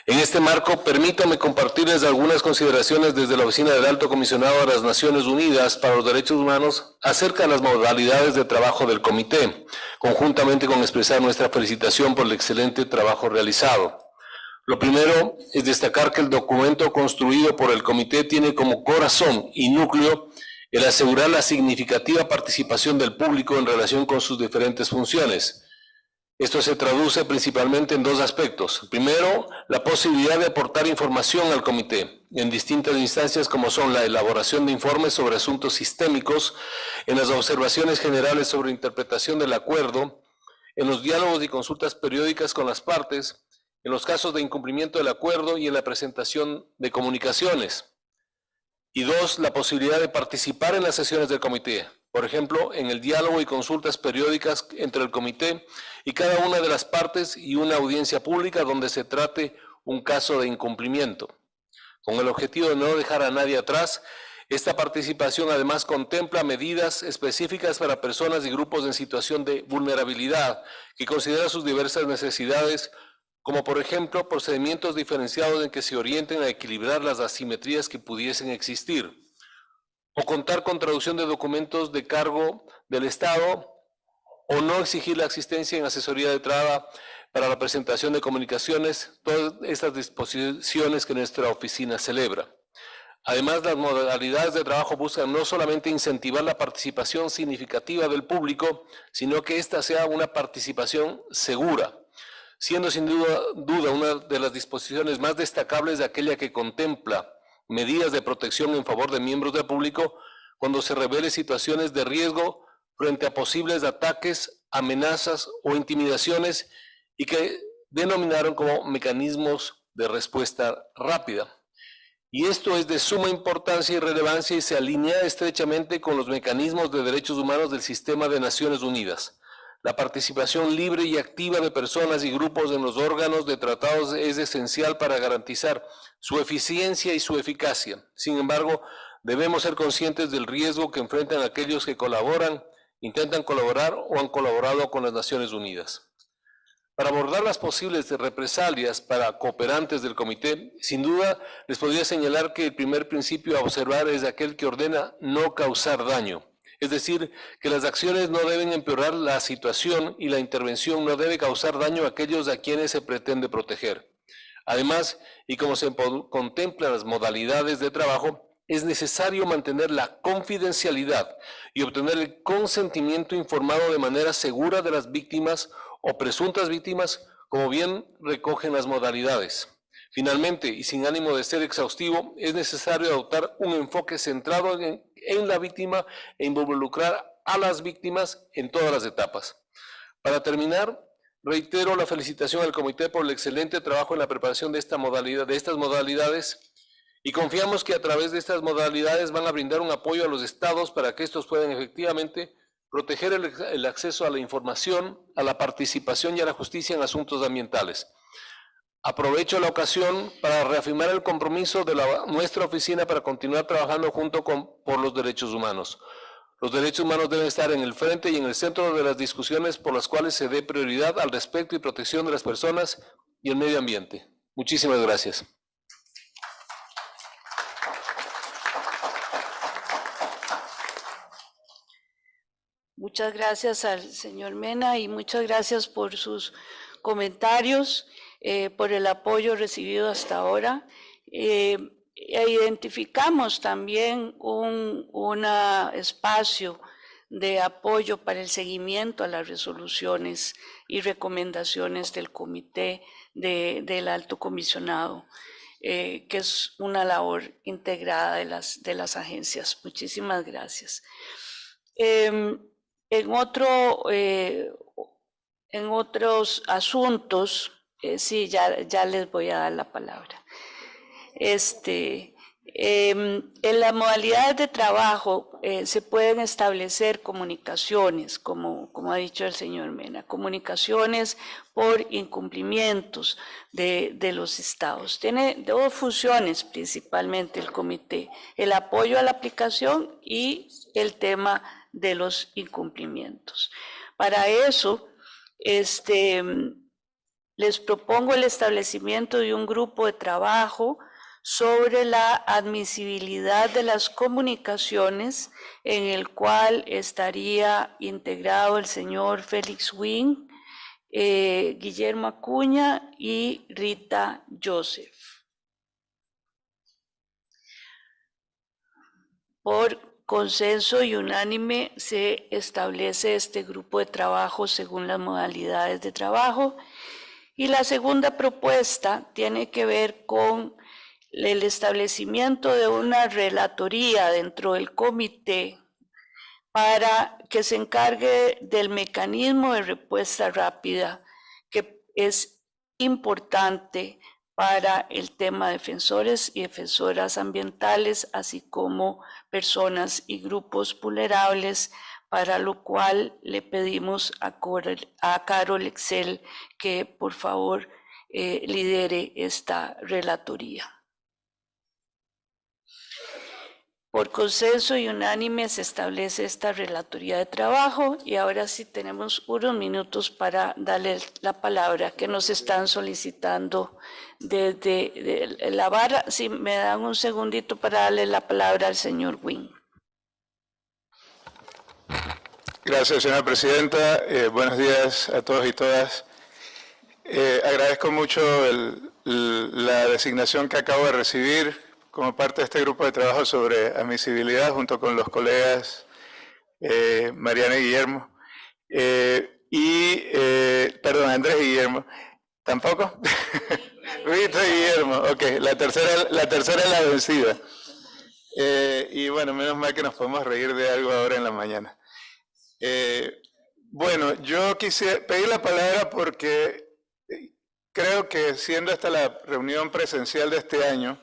En este marco, permítanme compartirles algunas consideraciones desde la Oficina del Alto Comisionado de las Naciones Unidas para los Derechos Humanos acerca de las modalidades de trabajo del comité, conjuntamente con expresar nuestra felicitación por el excelente trabajo realizado. Lo primero es destacar que el documento construido por el comité tiene como corazón y núcleo el asegurar la significativa participación del público en relación con sus diferentes funciones. Esto se traduce principalmente en dos aspectos. Primero, la posibilidad de aportar información al comité en distintas instancias como son la elaboración de informes sobre asuntos sistémicos, en las observaciones generales sobre interpretación del acuerdo, en los diálogos y consultas periódicas con las partes, en los casos de incumplimiento del acuerdo y en la presentación de comunicaciones. Y dos, la posibilidad de participar en las sesiones del comité, por ejemplo, en el diálogo y consultas periódicas entre el comité y cada una de las partes y una audiencia pública donde se trate un caso de incumplimiento. Con el objetivo de no dejar a nadie atrás, esta participación además contempla medidas específicas para personas y grupos en situación de vulnerabilidad que consideran sus diversas necesidades, como por ejemplo procedimientos diferenciados en que se orienten a equilibrar las asimetrías que pudiesen existir, o contar con traducción de documentos de cargo del Estado, o no exigir la asistencia en asesoría de traba para la presentación de comunicaciones, todas estas disposiciones que nuestra oficina celebra. Además, las modalidades de trabajo buscan no solamente incentivar la participación significativa del público, sino que ésta sea una participación segura, siendo sin duda una de las disposiciones más destacables de aquella que contempla medidas de protección en favor de miembros del público cuando se revele situaciones de riesgo frente a posibles ataques, amenazas o intimidaciones y que denominaron como mecanismos de respuesta rápida. Y esto es de suma importancia y relevancia y se alinea estrechamente con los mecanismos de derechos humanos del sistema de Naciones Unidas. La participación libre y activa de personas y grupos en los órganos de tratados es esencial para garantizar su eficiencia y su eficacia. Sin embargo, debemos ser conscientes del riesgo que enfrentan aquellos que colaboran, intentan colaborar o han colaborado con las Naciones Unidas. Para abordar las posibles represalias para cooperantes del comité, sin duda les podría señalar que el primer principio a observar es aquel que ordena no causar daño. Es decir, que las acciones no deben empeorar la situación y la intervención no debe causar daño a aquellos a quienes se pretende proteger. Además, y como se contemplan las modalidades de trabajo, es necesario mantener la confidencialidad y obtener el consentimiento informado de manera segura de las víctimas o presuntas víctimas, como bien recogen las modalidades. Finalmente, y sin ánimo de ser exhaustivo, es necesario adoptar un enfoque centrado en la víctima e involucrar a las víctimas en todas las etapas. Para terminar, reitero la felicitación al comité por el excelente trabajo en la preparación de estas modalidades y confiamos que a través de estas modalidades van a brindar un apoyo a los estados para que estos puedan efectivamente proteger el acceso a la información, a la participación y a la justicia en asuntos ambientales. Aprovecho la ocasión para reafirmar el compromiso de nuestra oficina para continuar trabajando por los derechos humanos. Los derechos humanos deben estar en el frente y en el centro de las discusiones por las cuales se dé prioridad al respeto y protección de las personas y el medio ambiente. Muchísimas gracias. Muchas gracias al señor Mena y muchas gracias por sus comentarios, por el apoyo recibido hasta ahora. Identificamos también un espacio de apoyo para el seguimiento a las resoluciones y recomendaciones del Comité del Alto Comisionado, que es una labor integrada de las agencias. Muchísimas gracias. En otros asuntos, sí, ya les voy a dar la palabra. En las modalidades de trabajo se pueden establecer comunicaciones, como ha dicho el señor Mena, comunicaciones por incumplimientos de los estados. Tiene dos funciones principalmente el comité: el apoyo a la aplicación y el tema de los incumplimientos. Para eso, les propongo el establecimiento de un grupo de trabajo sobre la admisibilidad de las comunicaciones, en el cual estaría integrado el señor Félix Wing, Guillermo Acuña y Rita Joseph. Por consenso y unánime se establece este grupo de trabajo según las modalidades de trabajo. Y la segunda propuesta tiene que ver con el establecimiento de una relatoría dentro del comité para que se encargue del mecanismo de respuesta rápida, que es importante para el tema de defensores y defensoras ambientales, así como personas y grupos vulnerables, para lo cual le pedimos a Carol Excel que por favor lidere esta relatoría. Por consenso y unánime se establece esta relatoría de trabajo y ahora sí tenemos unos minutos para darle la palabra que nos están solicitando desde la barra. Si me dan un segundito para darle la palabra al señor Wing. Gracias, señora presidenta. Buenos días a todos y todas. Agradezco mucho la designación que acabo de recibir como parte de este grupo de trabajo sobre admisibilidad junto con los colegas Mariana y Guillermo. Perdón, Andrés y Guillermo. ¿Tampoco? Rita y Guillermo. Ok, la tercera es la vencida. Y bueno, menos mal que nos podemos reír de algo ahora en la mañana. Bueno, yo quisiera pedir la palabra porque creo que siendo esta la reunión presencial de este año,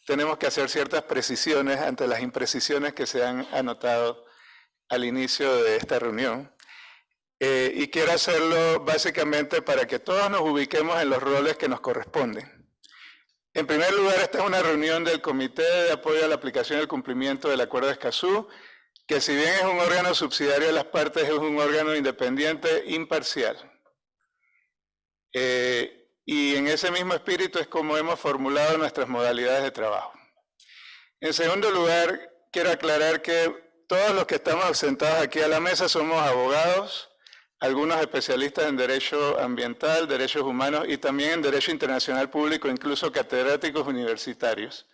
tenemos que hacer ciertas precisiones ante las imprecisiones que se han anotado al inicio de esta reunión. Y quiero hacerlo básicamente para que todos nos ubiquemos en los roles que nos corresponden. En primer lugar, esta es una reunión del Comité de Apoyo a la Aplicación y el Cumplimiento del Acuerdo de Escazú, que si bien es un órgano subsidiario de las partes, es un órgano independiente imparcial. Y en ese mismo espíritu es como hemos formulado nuestras modalidades de trabajo. En segundo lugar, quiero aclarar que todos los que estamos sentados aquí a la mesa somos abogados, algunos especialistas en derecho ambiental, derechos humanos y también en derecho internacional público, incluso catedráticos universitarios.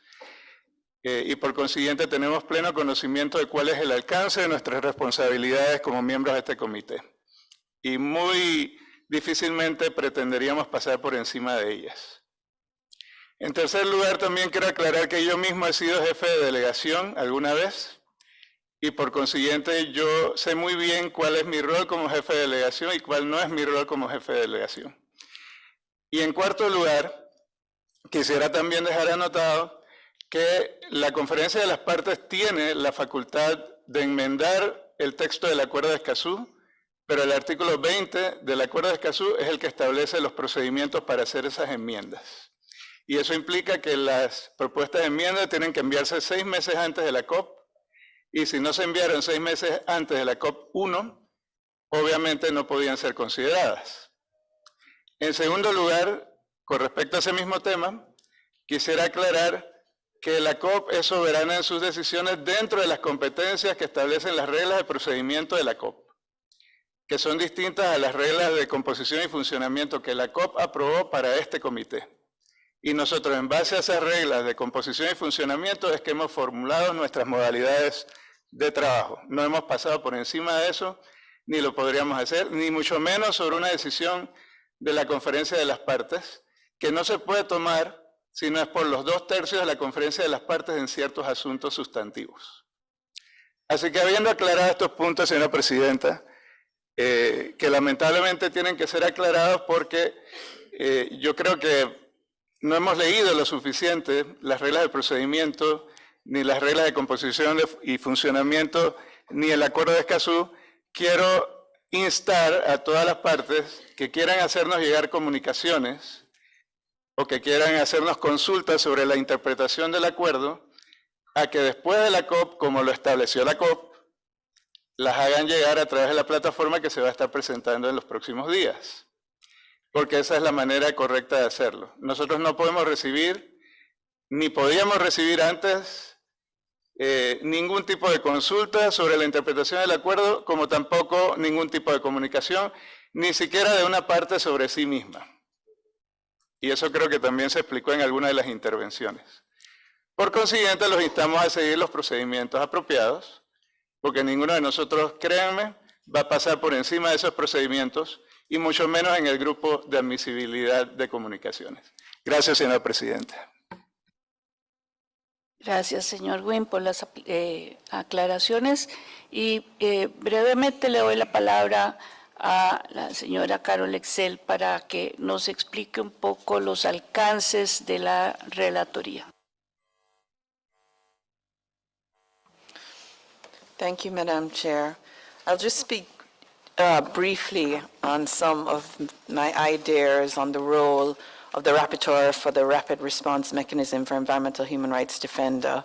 Y por consiguiente tenemos pleno conocimiento de cuál es el alcance de nuestras responsabilidades como miembros de este comité. Y muy difícilmente pretenderíamos pasar por encima de ellas. En tercer lugar, también quiero aclarar que yo mismo he sido jefe de delegación alguna vez, y por consiguiente yo sé muy bien cuál es mi rol como jefe de delegación y cuál no es mi rol como jefe de delegación. Y en cuarto lugar, quisiera también dejar anotado que la Conferencia de las Partes tiene la facultad de enmendar el texto del Acuerdo de Escazú, pero el artículo 20 del Acuerdo de Escazú es el que establece los procedimientos para hacer esas enmiendas. Y eso implica que las propuestas de enmienda tienen que enviarse 6 meses antes de la COP, y si no se enviaron 6 meses antes de la COP1, obviamente no podían ser consideradas. En segundo lugar, con respecto a ese mismo tema, quisiera aclarar que la COP es soberana en sus decisiones dentro de las competencias que establecen las reglas de procedimiento de la COP, que son distintas a las reglas de composición y funcionamiento que la COP aprobó para este comité. Y nosotros, en base a esas reglas de composición y funcionamiento, es que hemos formulado nuestras modalidades de trabajo. No hemos pasado por encima de eso, ni lo podríamos hacer, ni mucho menos sobre una decisión de la Conferencia de las Partes, que no se puede tomar si no es por los 2/3 de la Conferencia de las Partes en ciertos asuntos sustantivos. Así que habiendo aclarado estos puntos, señora Presidenta, que lamentablemente tienen que ser aclarados porque yo creo que no hemos leído lo suficiente las reglas de procedimiento, ni las reglas de composición y funcionamiento, ni el Acuerdo de Escazú. Quiero instar a todas las partes que quieran hacernos llegar comunicaciones o que quieran hacernos consultas sobre la interpretación del acuerdo, a que después de la COP, como lo estableció la COP, las hagan llegar a través de la plataforma que se va a estar presentando en los próximos días. Porque esa es la manera correcta de hacerlo. Nosotros no podemos recibir, ni podíamos recibir antes, ningún tipo de consulta sobre la interpretación del acuerdo, como tampoco ningún tipo de comunicación, ni siquiera de una parte sobre sí misma. Y eso creo que también se explicó en alguna de las intervenciones. Por consiguiente, los instamos a seguir los procedimientos apropiados, porque ninguno de nosotros, créanme, va a pasar por encima de esos procedimientos, y mucho menos en el grupo de admisibilidad de comunicaciones. Gracias, señora Presidenta. Gracias, señor Wynn, por las aclaraciones. Y brevemente le doy la palabra a la señora Carol Excel para que nos explique un poco los alcances de la relatoría. Thank you, Madam Chair. I'll just speak briefly on some of my ideas on the role of the Rapporteur for the Rapid Response Mechanism for Environmental Human Rights Defender.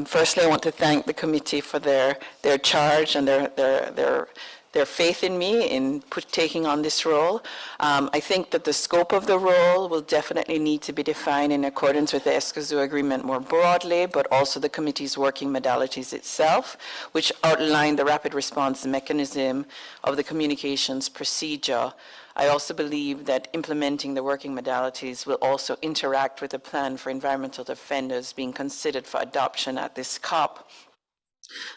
Firstly, I want to thank the committee for their charge and their faith in me in taking on this role. I think that the scope of the role will definitely need to be defined in accordance with the Escazú Agreement more broadly, but also the committee's working modalities itself, which outline the rapid response mechanism of the communications procedure. I also believe that implementing the working modalities will also interact with the plan for environmental defenders being considered for adoption at this COP.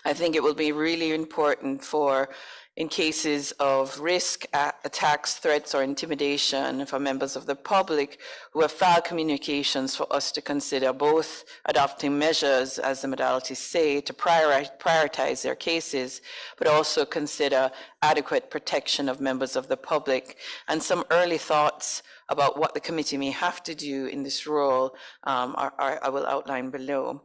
I think it will be really important for in cases of risk, attacks, threats, or intimidation for members of the public who have filed communications for us to consider both adopting measures, as the modalities say, to prioritize their cases, but also consider adequate protection of members of the public. And some early thoughts about what the committee may have to do in this role I will outline below.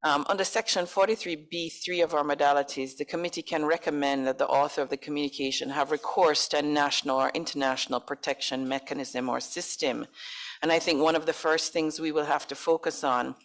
Under section 43B3 of our modalities, the committee can recommend that the author of the communication have recourse to a national or international protection mechanism or system. And I think one of the first things we will have to focus on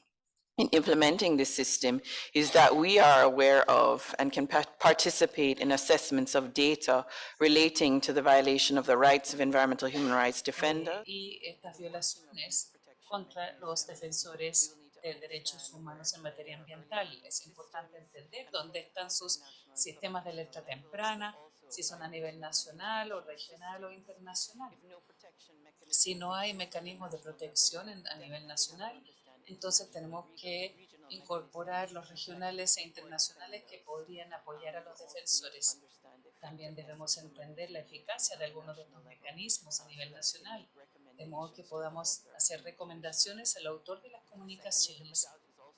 in implementing this system is that we are aware of and can participate in assessments of data relating to the violation of the rights of environmental human rights defenders. Y estas violaciones contra los defensores de derechos humanos en materia ambiental. Es importante entender dónde están sus sistemas de alerta temprana, si son a nivel nacional o regional o internacional. Si no hay mecanismos de protección a nivel nacional, entonces tenemos que incorporar los regionales e internacionales que podrían apoyar a los defensores. También debemos entender la eficacia de algunos de estos mecanismos a nivel nacional, de modo que podamos hacer recomendaciones al autor de las comunicaciones.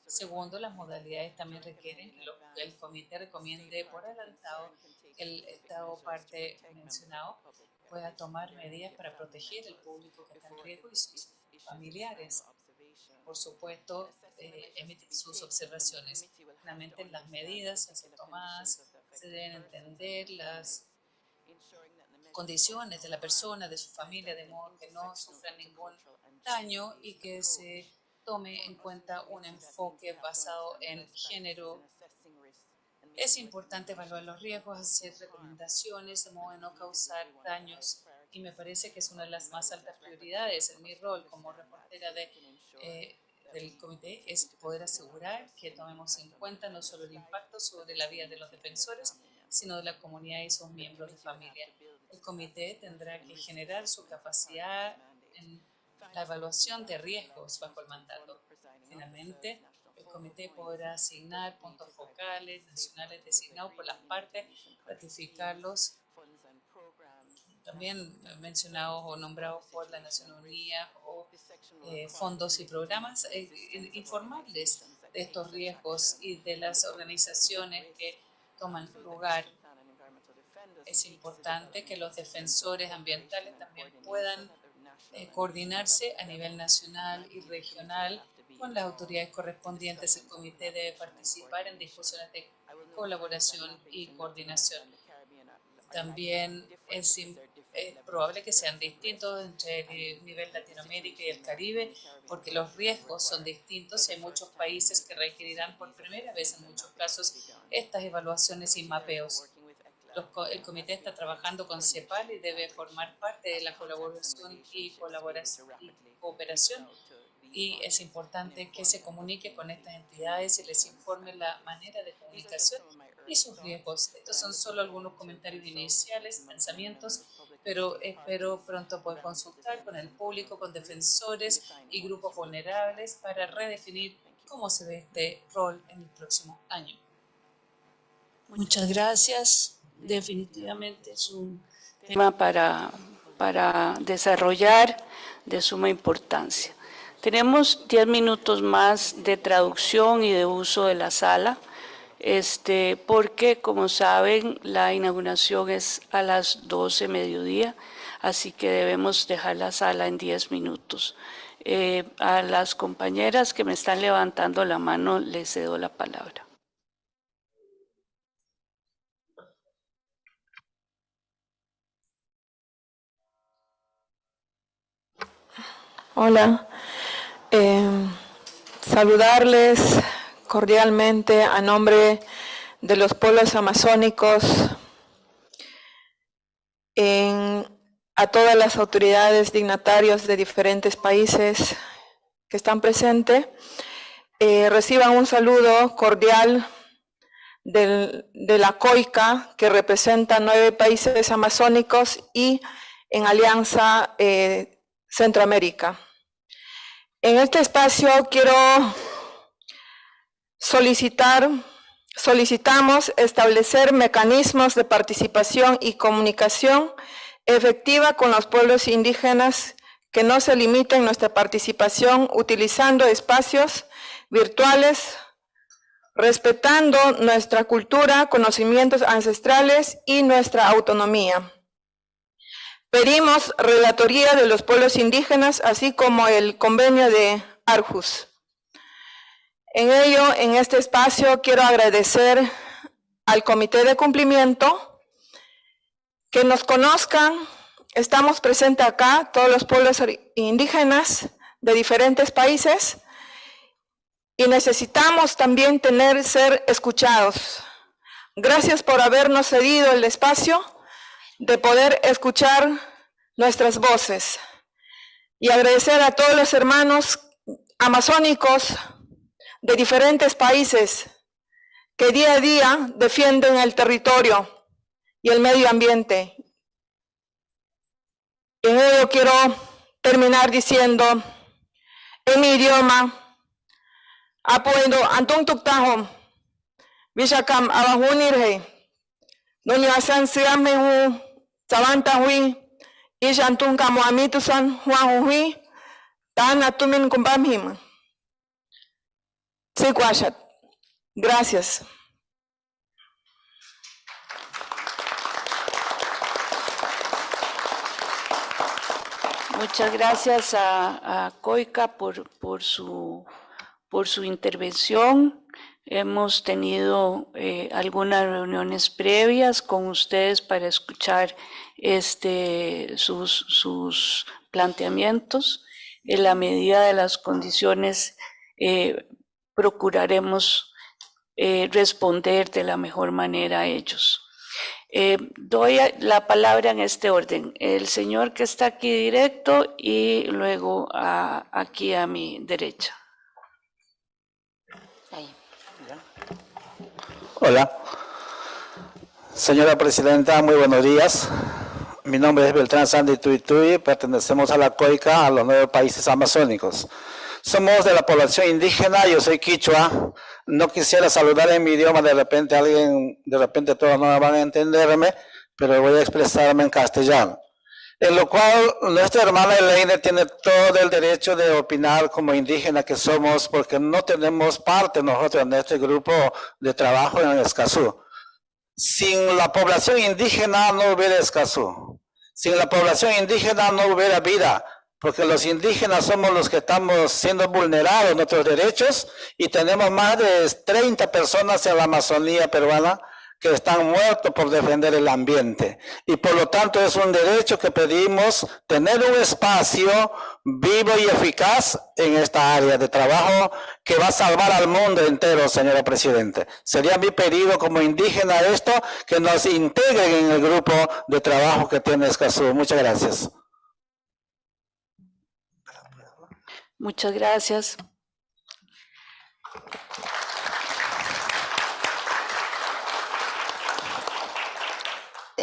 Segundo, las modalidades también requieren que el comité recomiende por adelantado que el Estado parte mencionado pueda tomar medidas para proteger al público que está en riesgo y sus familiares. Por supuesto, emitir sus observaciones. Realmente las medidas tomadas se deben entender las condiciones de la persona, de su familia, de modo que no sufran ningún daño y que se tome en cuenta un enfoque basado en género. Es importante evaluar los riesgos, hacer recomendaciones de modo de no causar daños y me parece que es una de las más altas prioridades en mi rol como reportera del comité es poder asegurar que tomemos en cuenta no solo el impacto sobre la vida de los defensores, sino de la comunidad y sus miembros de familia. El comité tendrá que generar su capacidad en la evaluación de riesgos bajo el mandato. Finalmente, el comité podrá asignar puntos focales nacionales designados por las partes, ratificarlos, también mencionados o nombrados por la Naciones Unidas o fondos y programas, informarles de estos riesgos y de las organizaciones que toman lugar. Es importante que los defensores ambientales también puedan coordinarse a nivel nacional y regional con las autoridades correspondientes. El comité debe participar en discusiones de colaboración y coordinación. También es probable que sean distintos entre el nivel Latinoamérica y el Caribe, porque los riesgos son distintos y hay muchos países que requerirán por primera vez en muchos casos estas evaluaciones y mapeos. El comité está trabajando con CEPAL y debe formar parte de la colaboración y cooperación. Y es importante que se comunique con estas entidades y les informe la manera de comunicación y sus riesgos. Estos son solo algunos comentarios iniciales, pensamientos, pero espero pronto poder consultar con el público, con defensores y grupos vulnerables para redefinir cómo se ve este rol en el próximo año. Muchas gracias. Definitivamente es un tema para desarrollar de suma importancia. Tenemos 10 minutos más de traducción y de uso de la sala, porque, como saben, la inauguración es a las 12 mediodía, así que debemos dejar la sala en 10 minutos. A las compañeras que me están levantando la mano les cedo la palabra. Hola, saludarles cordialmente a nombre de los pueblos amazónicos, a todas las autoridades dignatarios de diferentes países que están presentes. Reciban un saludo cordial de la COICA, que representa 9 países amazónicos y en Alianza Centroamérica. En este espacio quiero solicitar solicitamos establecer mecanismos de participación y comunicación efectiva con los pueblos indígenas que no se limiten nuestra participación utilizando espacios virtuales, respetando nuestra cultura, conocimientos ancestrales y nuestra autonomía. Pedimos relatoría de los pueblos indígenas, así como el convenio de Aarhus. En ello, en este espacio, quiero agradecer al Comité de Cumplimiento que nos conozcan. Estamos presentes acá, todos los pueblos indígenas de diferentes países, y necesitamos también ser escuchados. Gracias por habernos cedido el espacio de poder escuchar nuestras voces. Y agradecer a todos los hermanos amazónicos de diferentes países que día a día defienden el territorio y el medio ambiente. En ello quiero terminar diciendo, en mi idioma, apoyo Antón Tuktajo, Vishakam Abahunirhe, Doña Asan Siamehu, Sabanta Hui, Ishantun Kamuamitusan, Juan Hui, Tan Atumin Kumbamhim. Sikwashat. Gracias. Muchas gracias a Coica por su intervención. Hemos tenido algunas reuniones previas con ustedes para escuchar sus planteamientos. En la medida de las condiciones, procuraremos responder de la mejor manera a ellos. Doy la palabra en este orden. El señor que está aquí directo y luego aquí a mi derecha. Hola. Señora Presidenta, muy buenos días. Mi nombre es Beltrán Sandy Tuitui, pertenecemos a la COICA, a los 9 países amazónicos. Somos de la población indígena, yo soy quichua. No quisiera saludar en mi idioma, de repente todos no van a entenderme, pero voy a expresarme en castellano. En lo cual nuestra hermana Elaine tiene todo el derecho de opinar como indígena que somos, porque no tenemos parte nosotros en este grupo de trabajo en Escazú. Sin la población indígena no hubiera Escazú. Sin la población indígena no hubiera vida, porque los indígenas somos los que estamos siendo vulnerados nuestros derechos y tenemos más de 30 personas en la Amazonía peruana que están muertos por defender el ambiente. Y por lo tanto es un derecho que pedimos tener un espacio vivo y eficaz en esta área de trabajo que va a salvar al mundo entero, señora Presidenta. Sería mi pedido como indígena esto, que nos integren en el grupo de trabajo que tiene Escazú. Muchas gracias. Muchas gracias.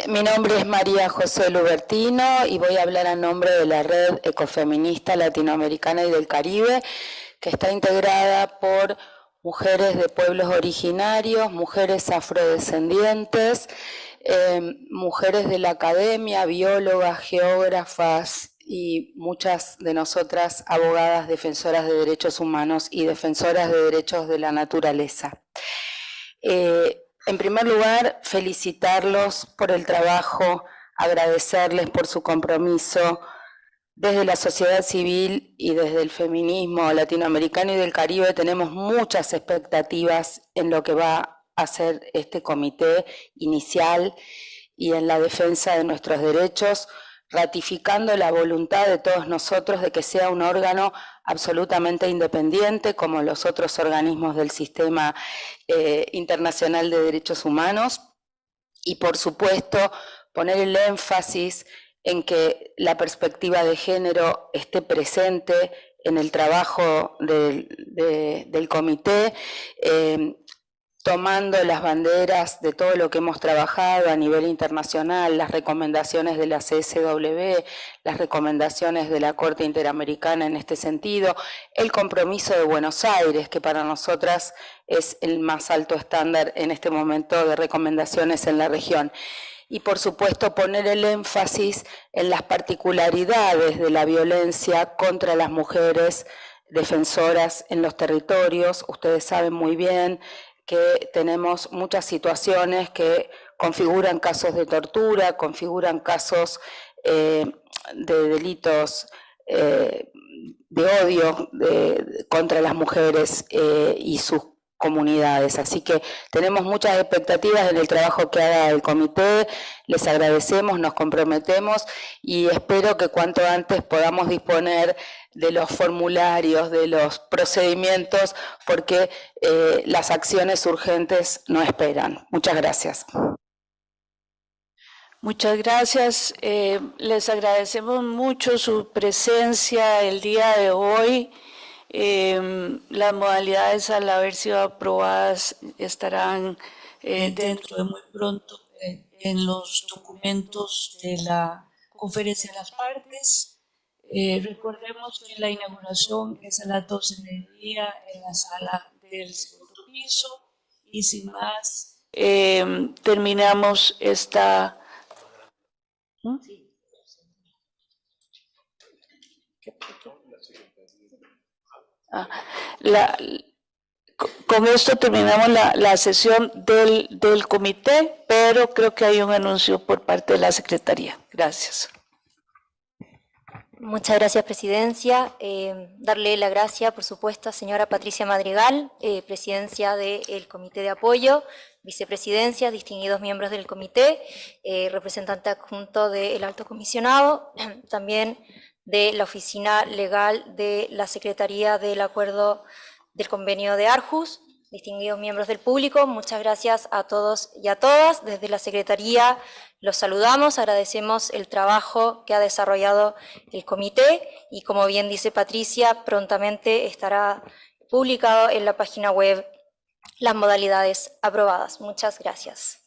Mi nombre es María José Lubertino y voy a hablar a nombre de la Red Ecofeminista Latinoamericana y del Caribe, que está integrada por mujeres de pueblos originarios, mujeres afrodescendientes, mujeres de la academia, biólogas, geógrafas y muchas de nosotras abogadas defensoras de derechos humanos y defensoras de derechos de la naturaleza. En primer lugar, felicitarlos por el trabajo, agradecerles por su compromiso. Desde la sociedad civil y desde el feminismo latinoamericano y del Caribe tenemos muchas expectativas en lo que va a ser este comité inicial y en la defensa de nuestros derechos, ratificando la voluntad de todos nosotros de que sea un órgano absolutamente independiente como los otros organismos del sistema internacional de derechos humanos y, por supuesto, poner el énfasis en que la perspectiva de género esté presente en el trabajo del comité, tomando las banderas de todo lo que hemos trabajado a nivel internacional, las recomendaciones de la CSW, las recomendaciones de la Corte Interamericana en este sentido, el compromiso de Buenos Aires, que para nosotras es el más alto estándar en este momento de recomendaciones en la región. Y por supuesto poner el énfasis en las particularidades de la violencia contra las mujeres defensoras en los territorios. Ustedes saben muy bien que tenemos muchas situaciones que configuran casos de tortura, configuran casos de delitos de odio contra las mujeres y sus comunidades. Así que tenemos muchas expectativas en el trabajo que haga el comité, les agradecemos, nos comprometemos y espero que cuanto antes podamos disponer de los formularios, de los procedimientos, porque las acciones urgentes no esperan. Muchas gracias. Muchas gracias. Les agradecemos mucho su presencia el día de hoy. Las modalidades, al haber sido aprobadas, estarán dentro de muy pronto en los documentos de la Conferencia de las Partes. Recordemos que la inauguración es a las 12 del día en la sala del segundo piso y sin más terminamos esta... Con esto terminamos la sesión del comité, pero creo que hay un anuncio por parte de la Secretaría. Gracias. Muchas gracias, Presidencia. Darle la gracia, por supuesto, a señora Patricia Madrigal, Presidencia del Comité de Apoyo, Vicepresidencia, distinguidos miembros del Comité, representante adjunto del Alto Comisionado, también de la Oficina Legal de la Secretaría del Acuerdo del Convenio de Aarhus, distinguidos miembros del público, muchas gracias a todos y a todas. Desde la Secretaría los saludamos, agradecemos el trabajo que ha desarrollado el comité y, como bien dice Patricia, prontamente estará publicado en la página web las modalidades aprobadas. Muchas gracias.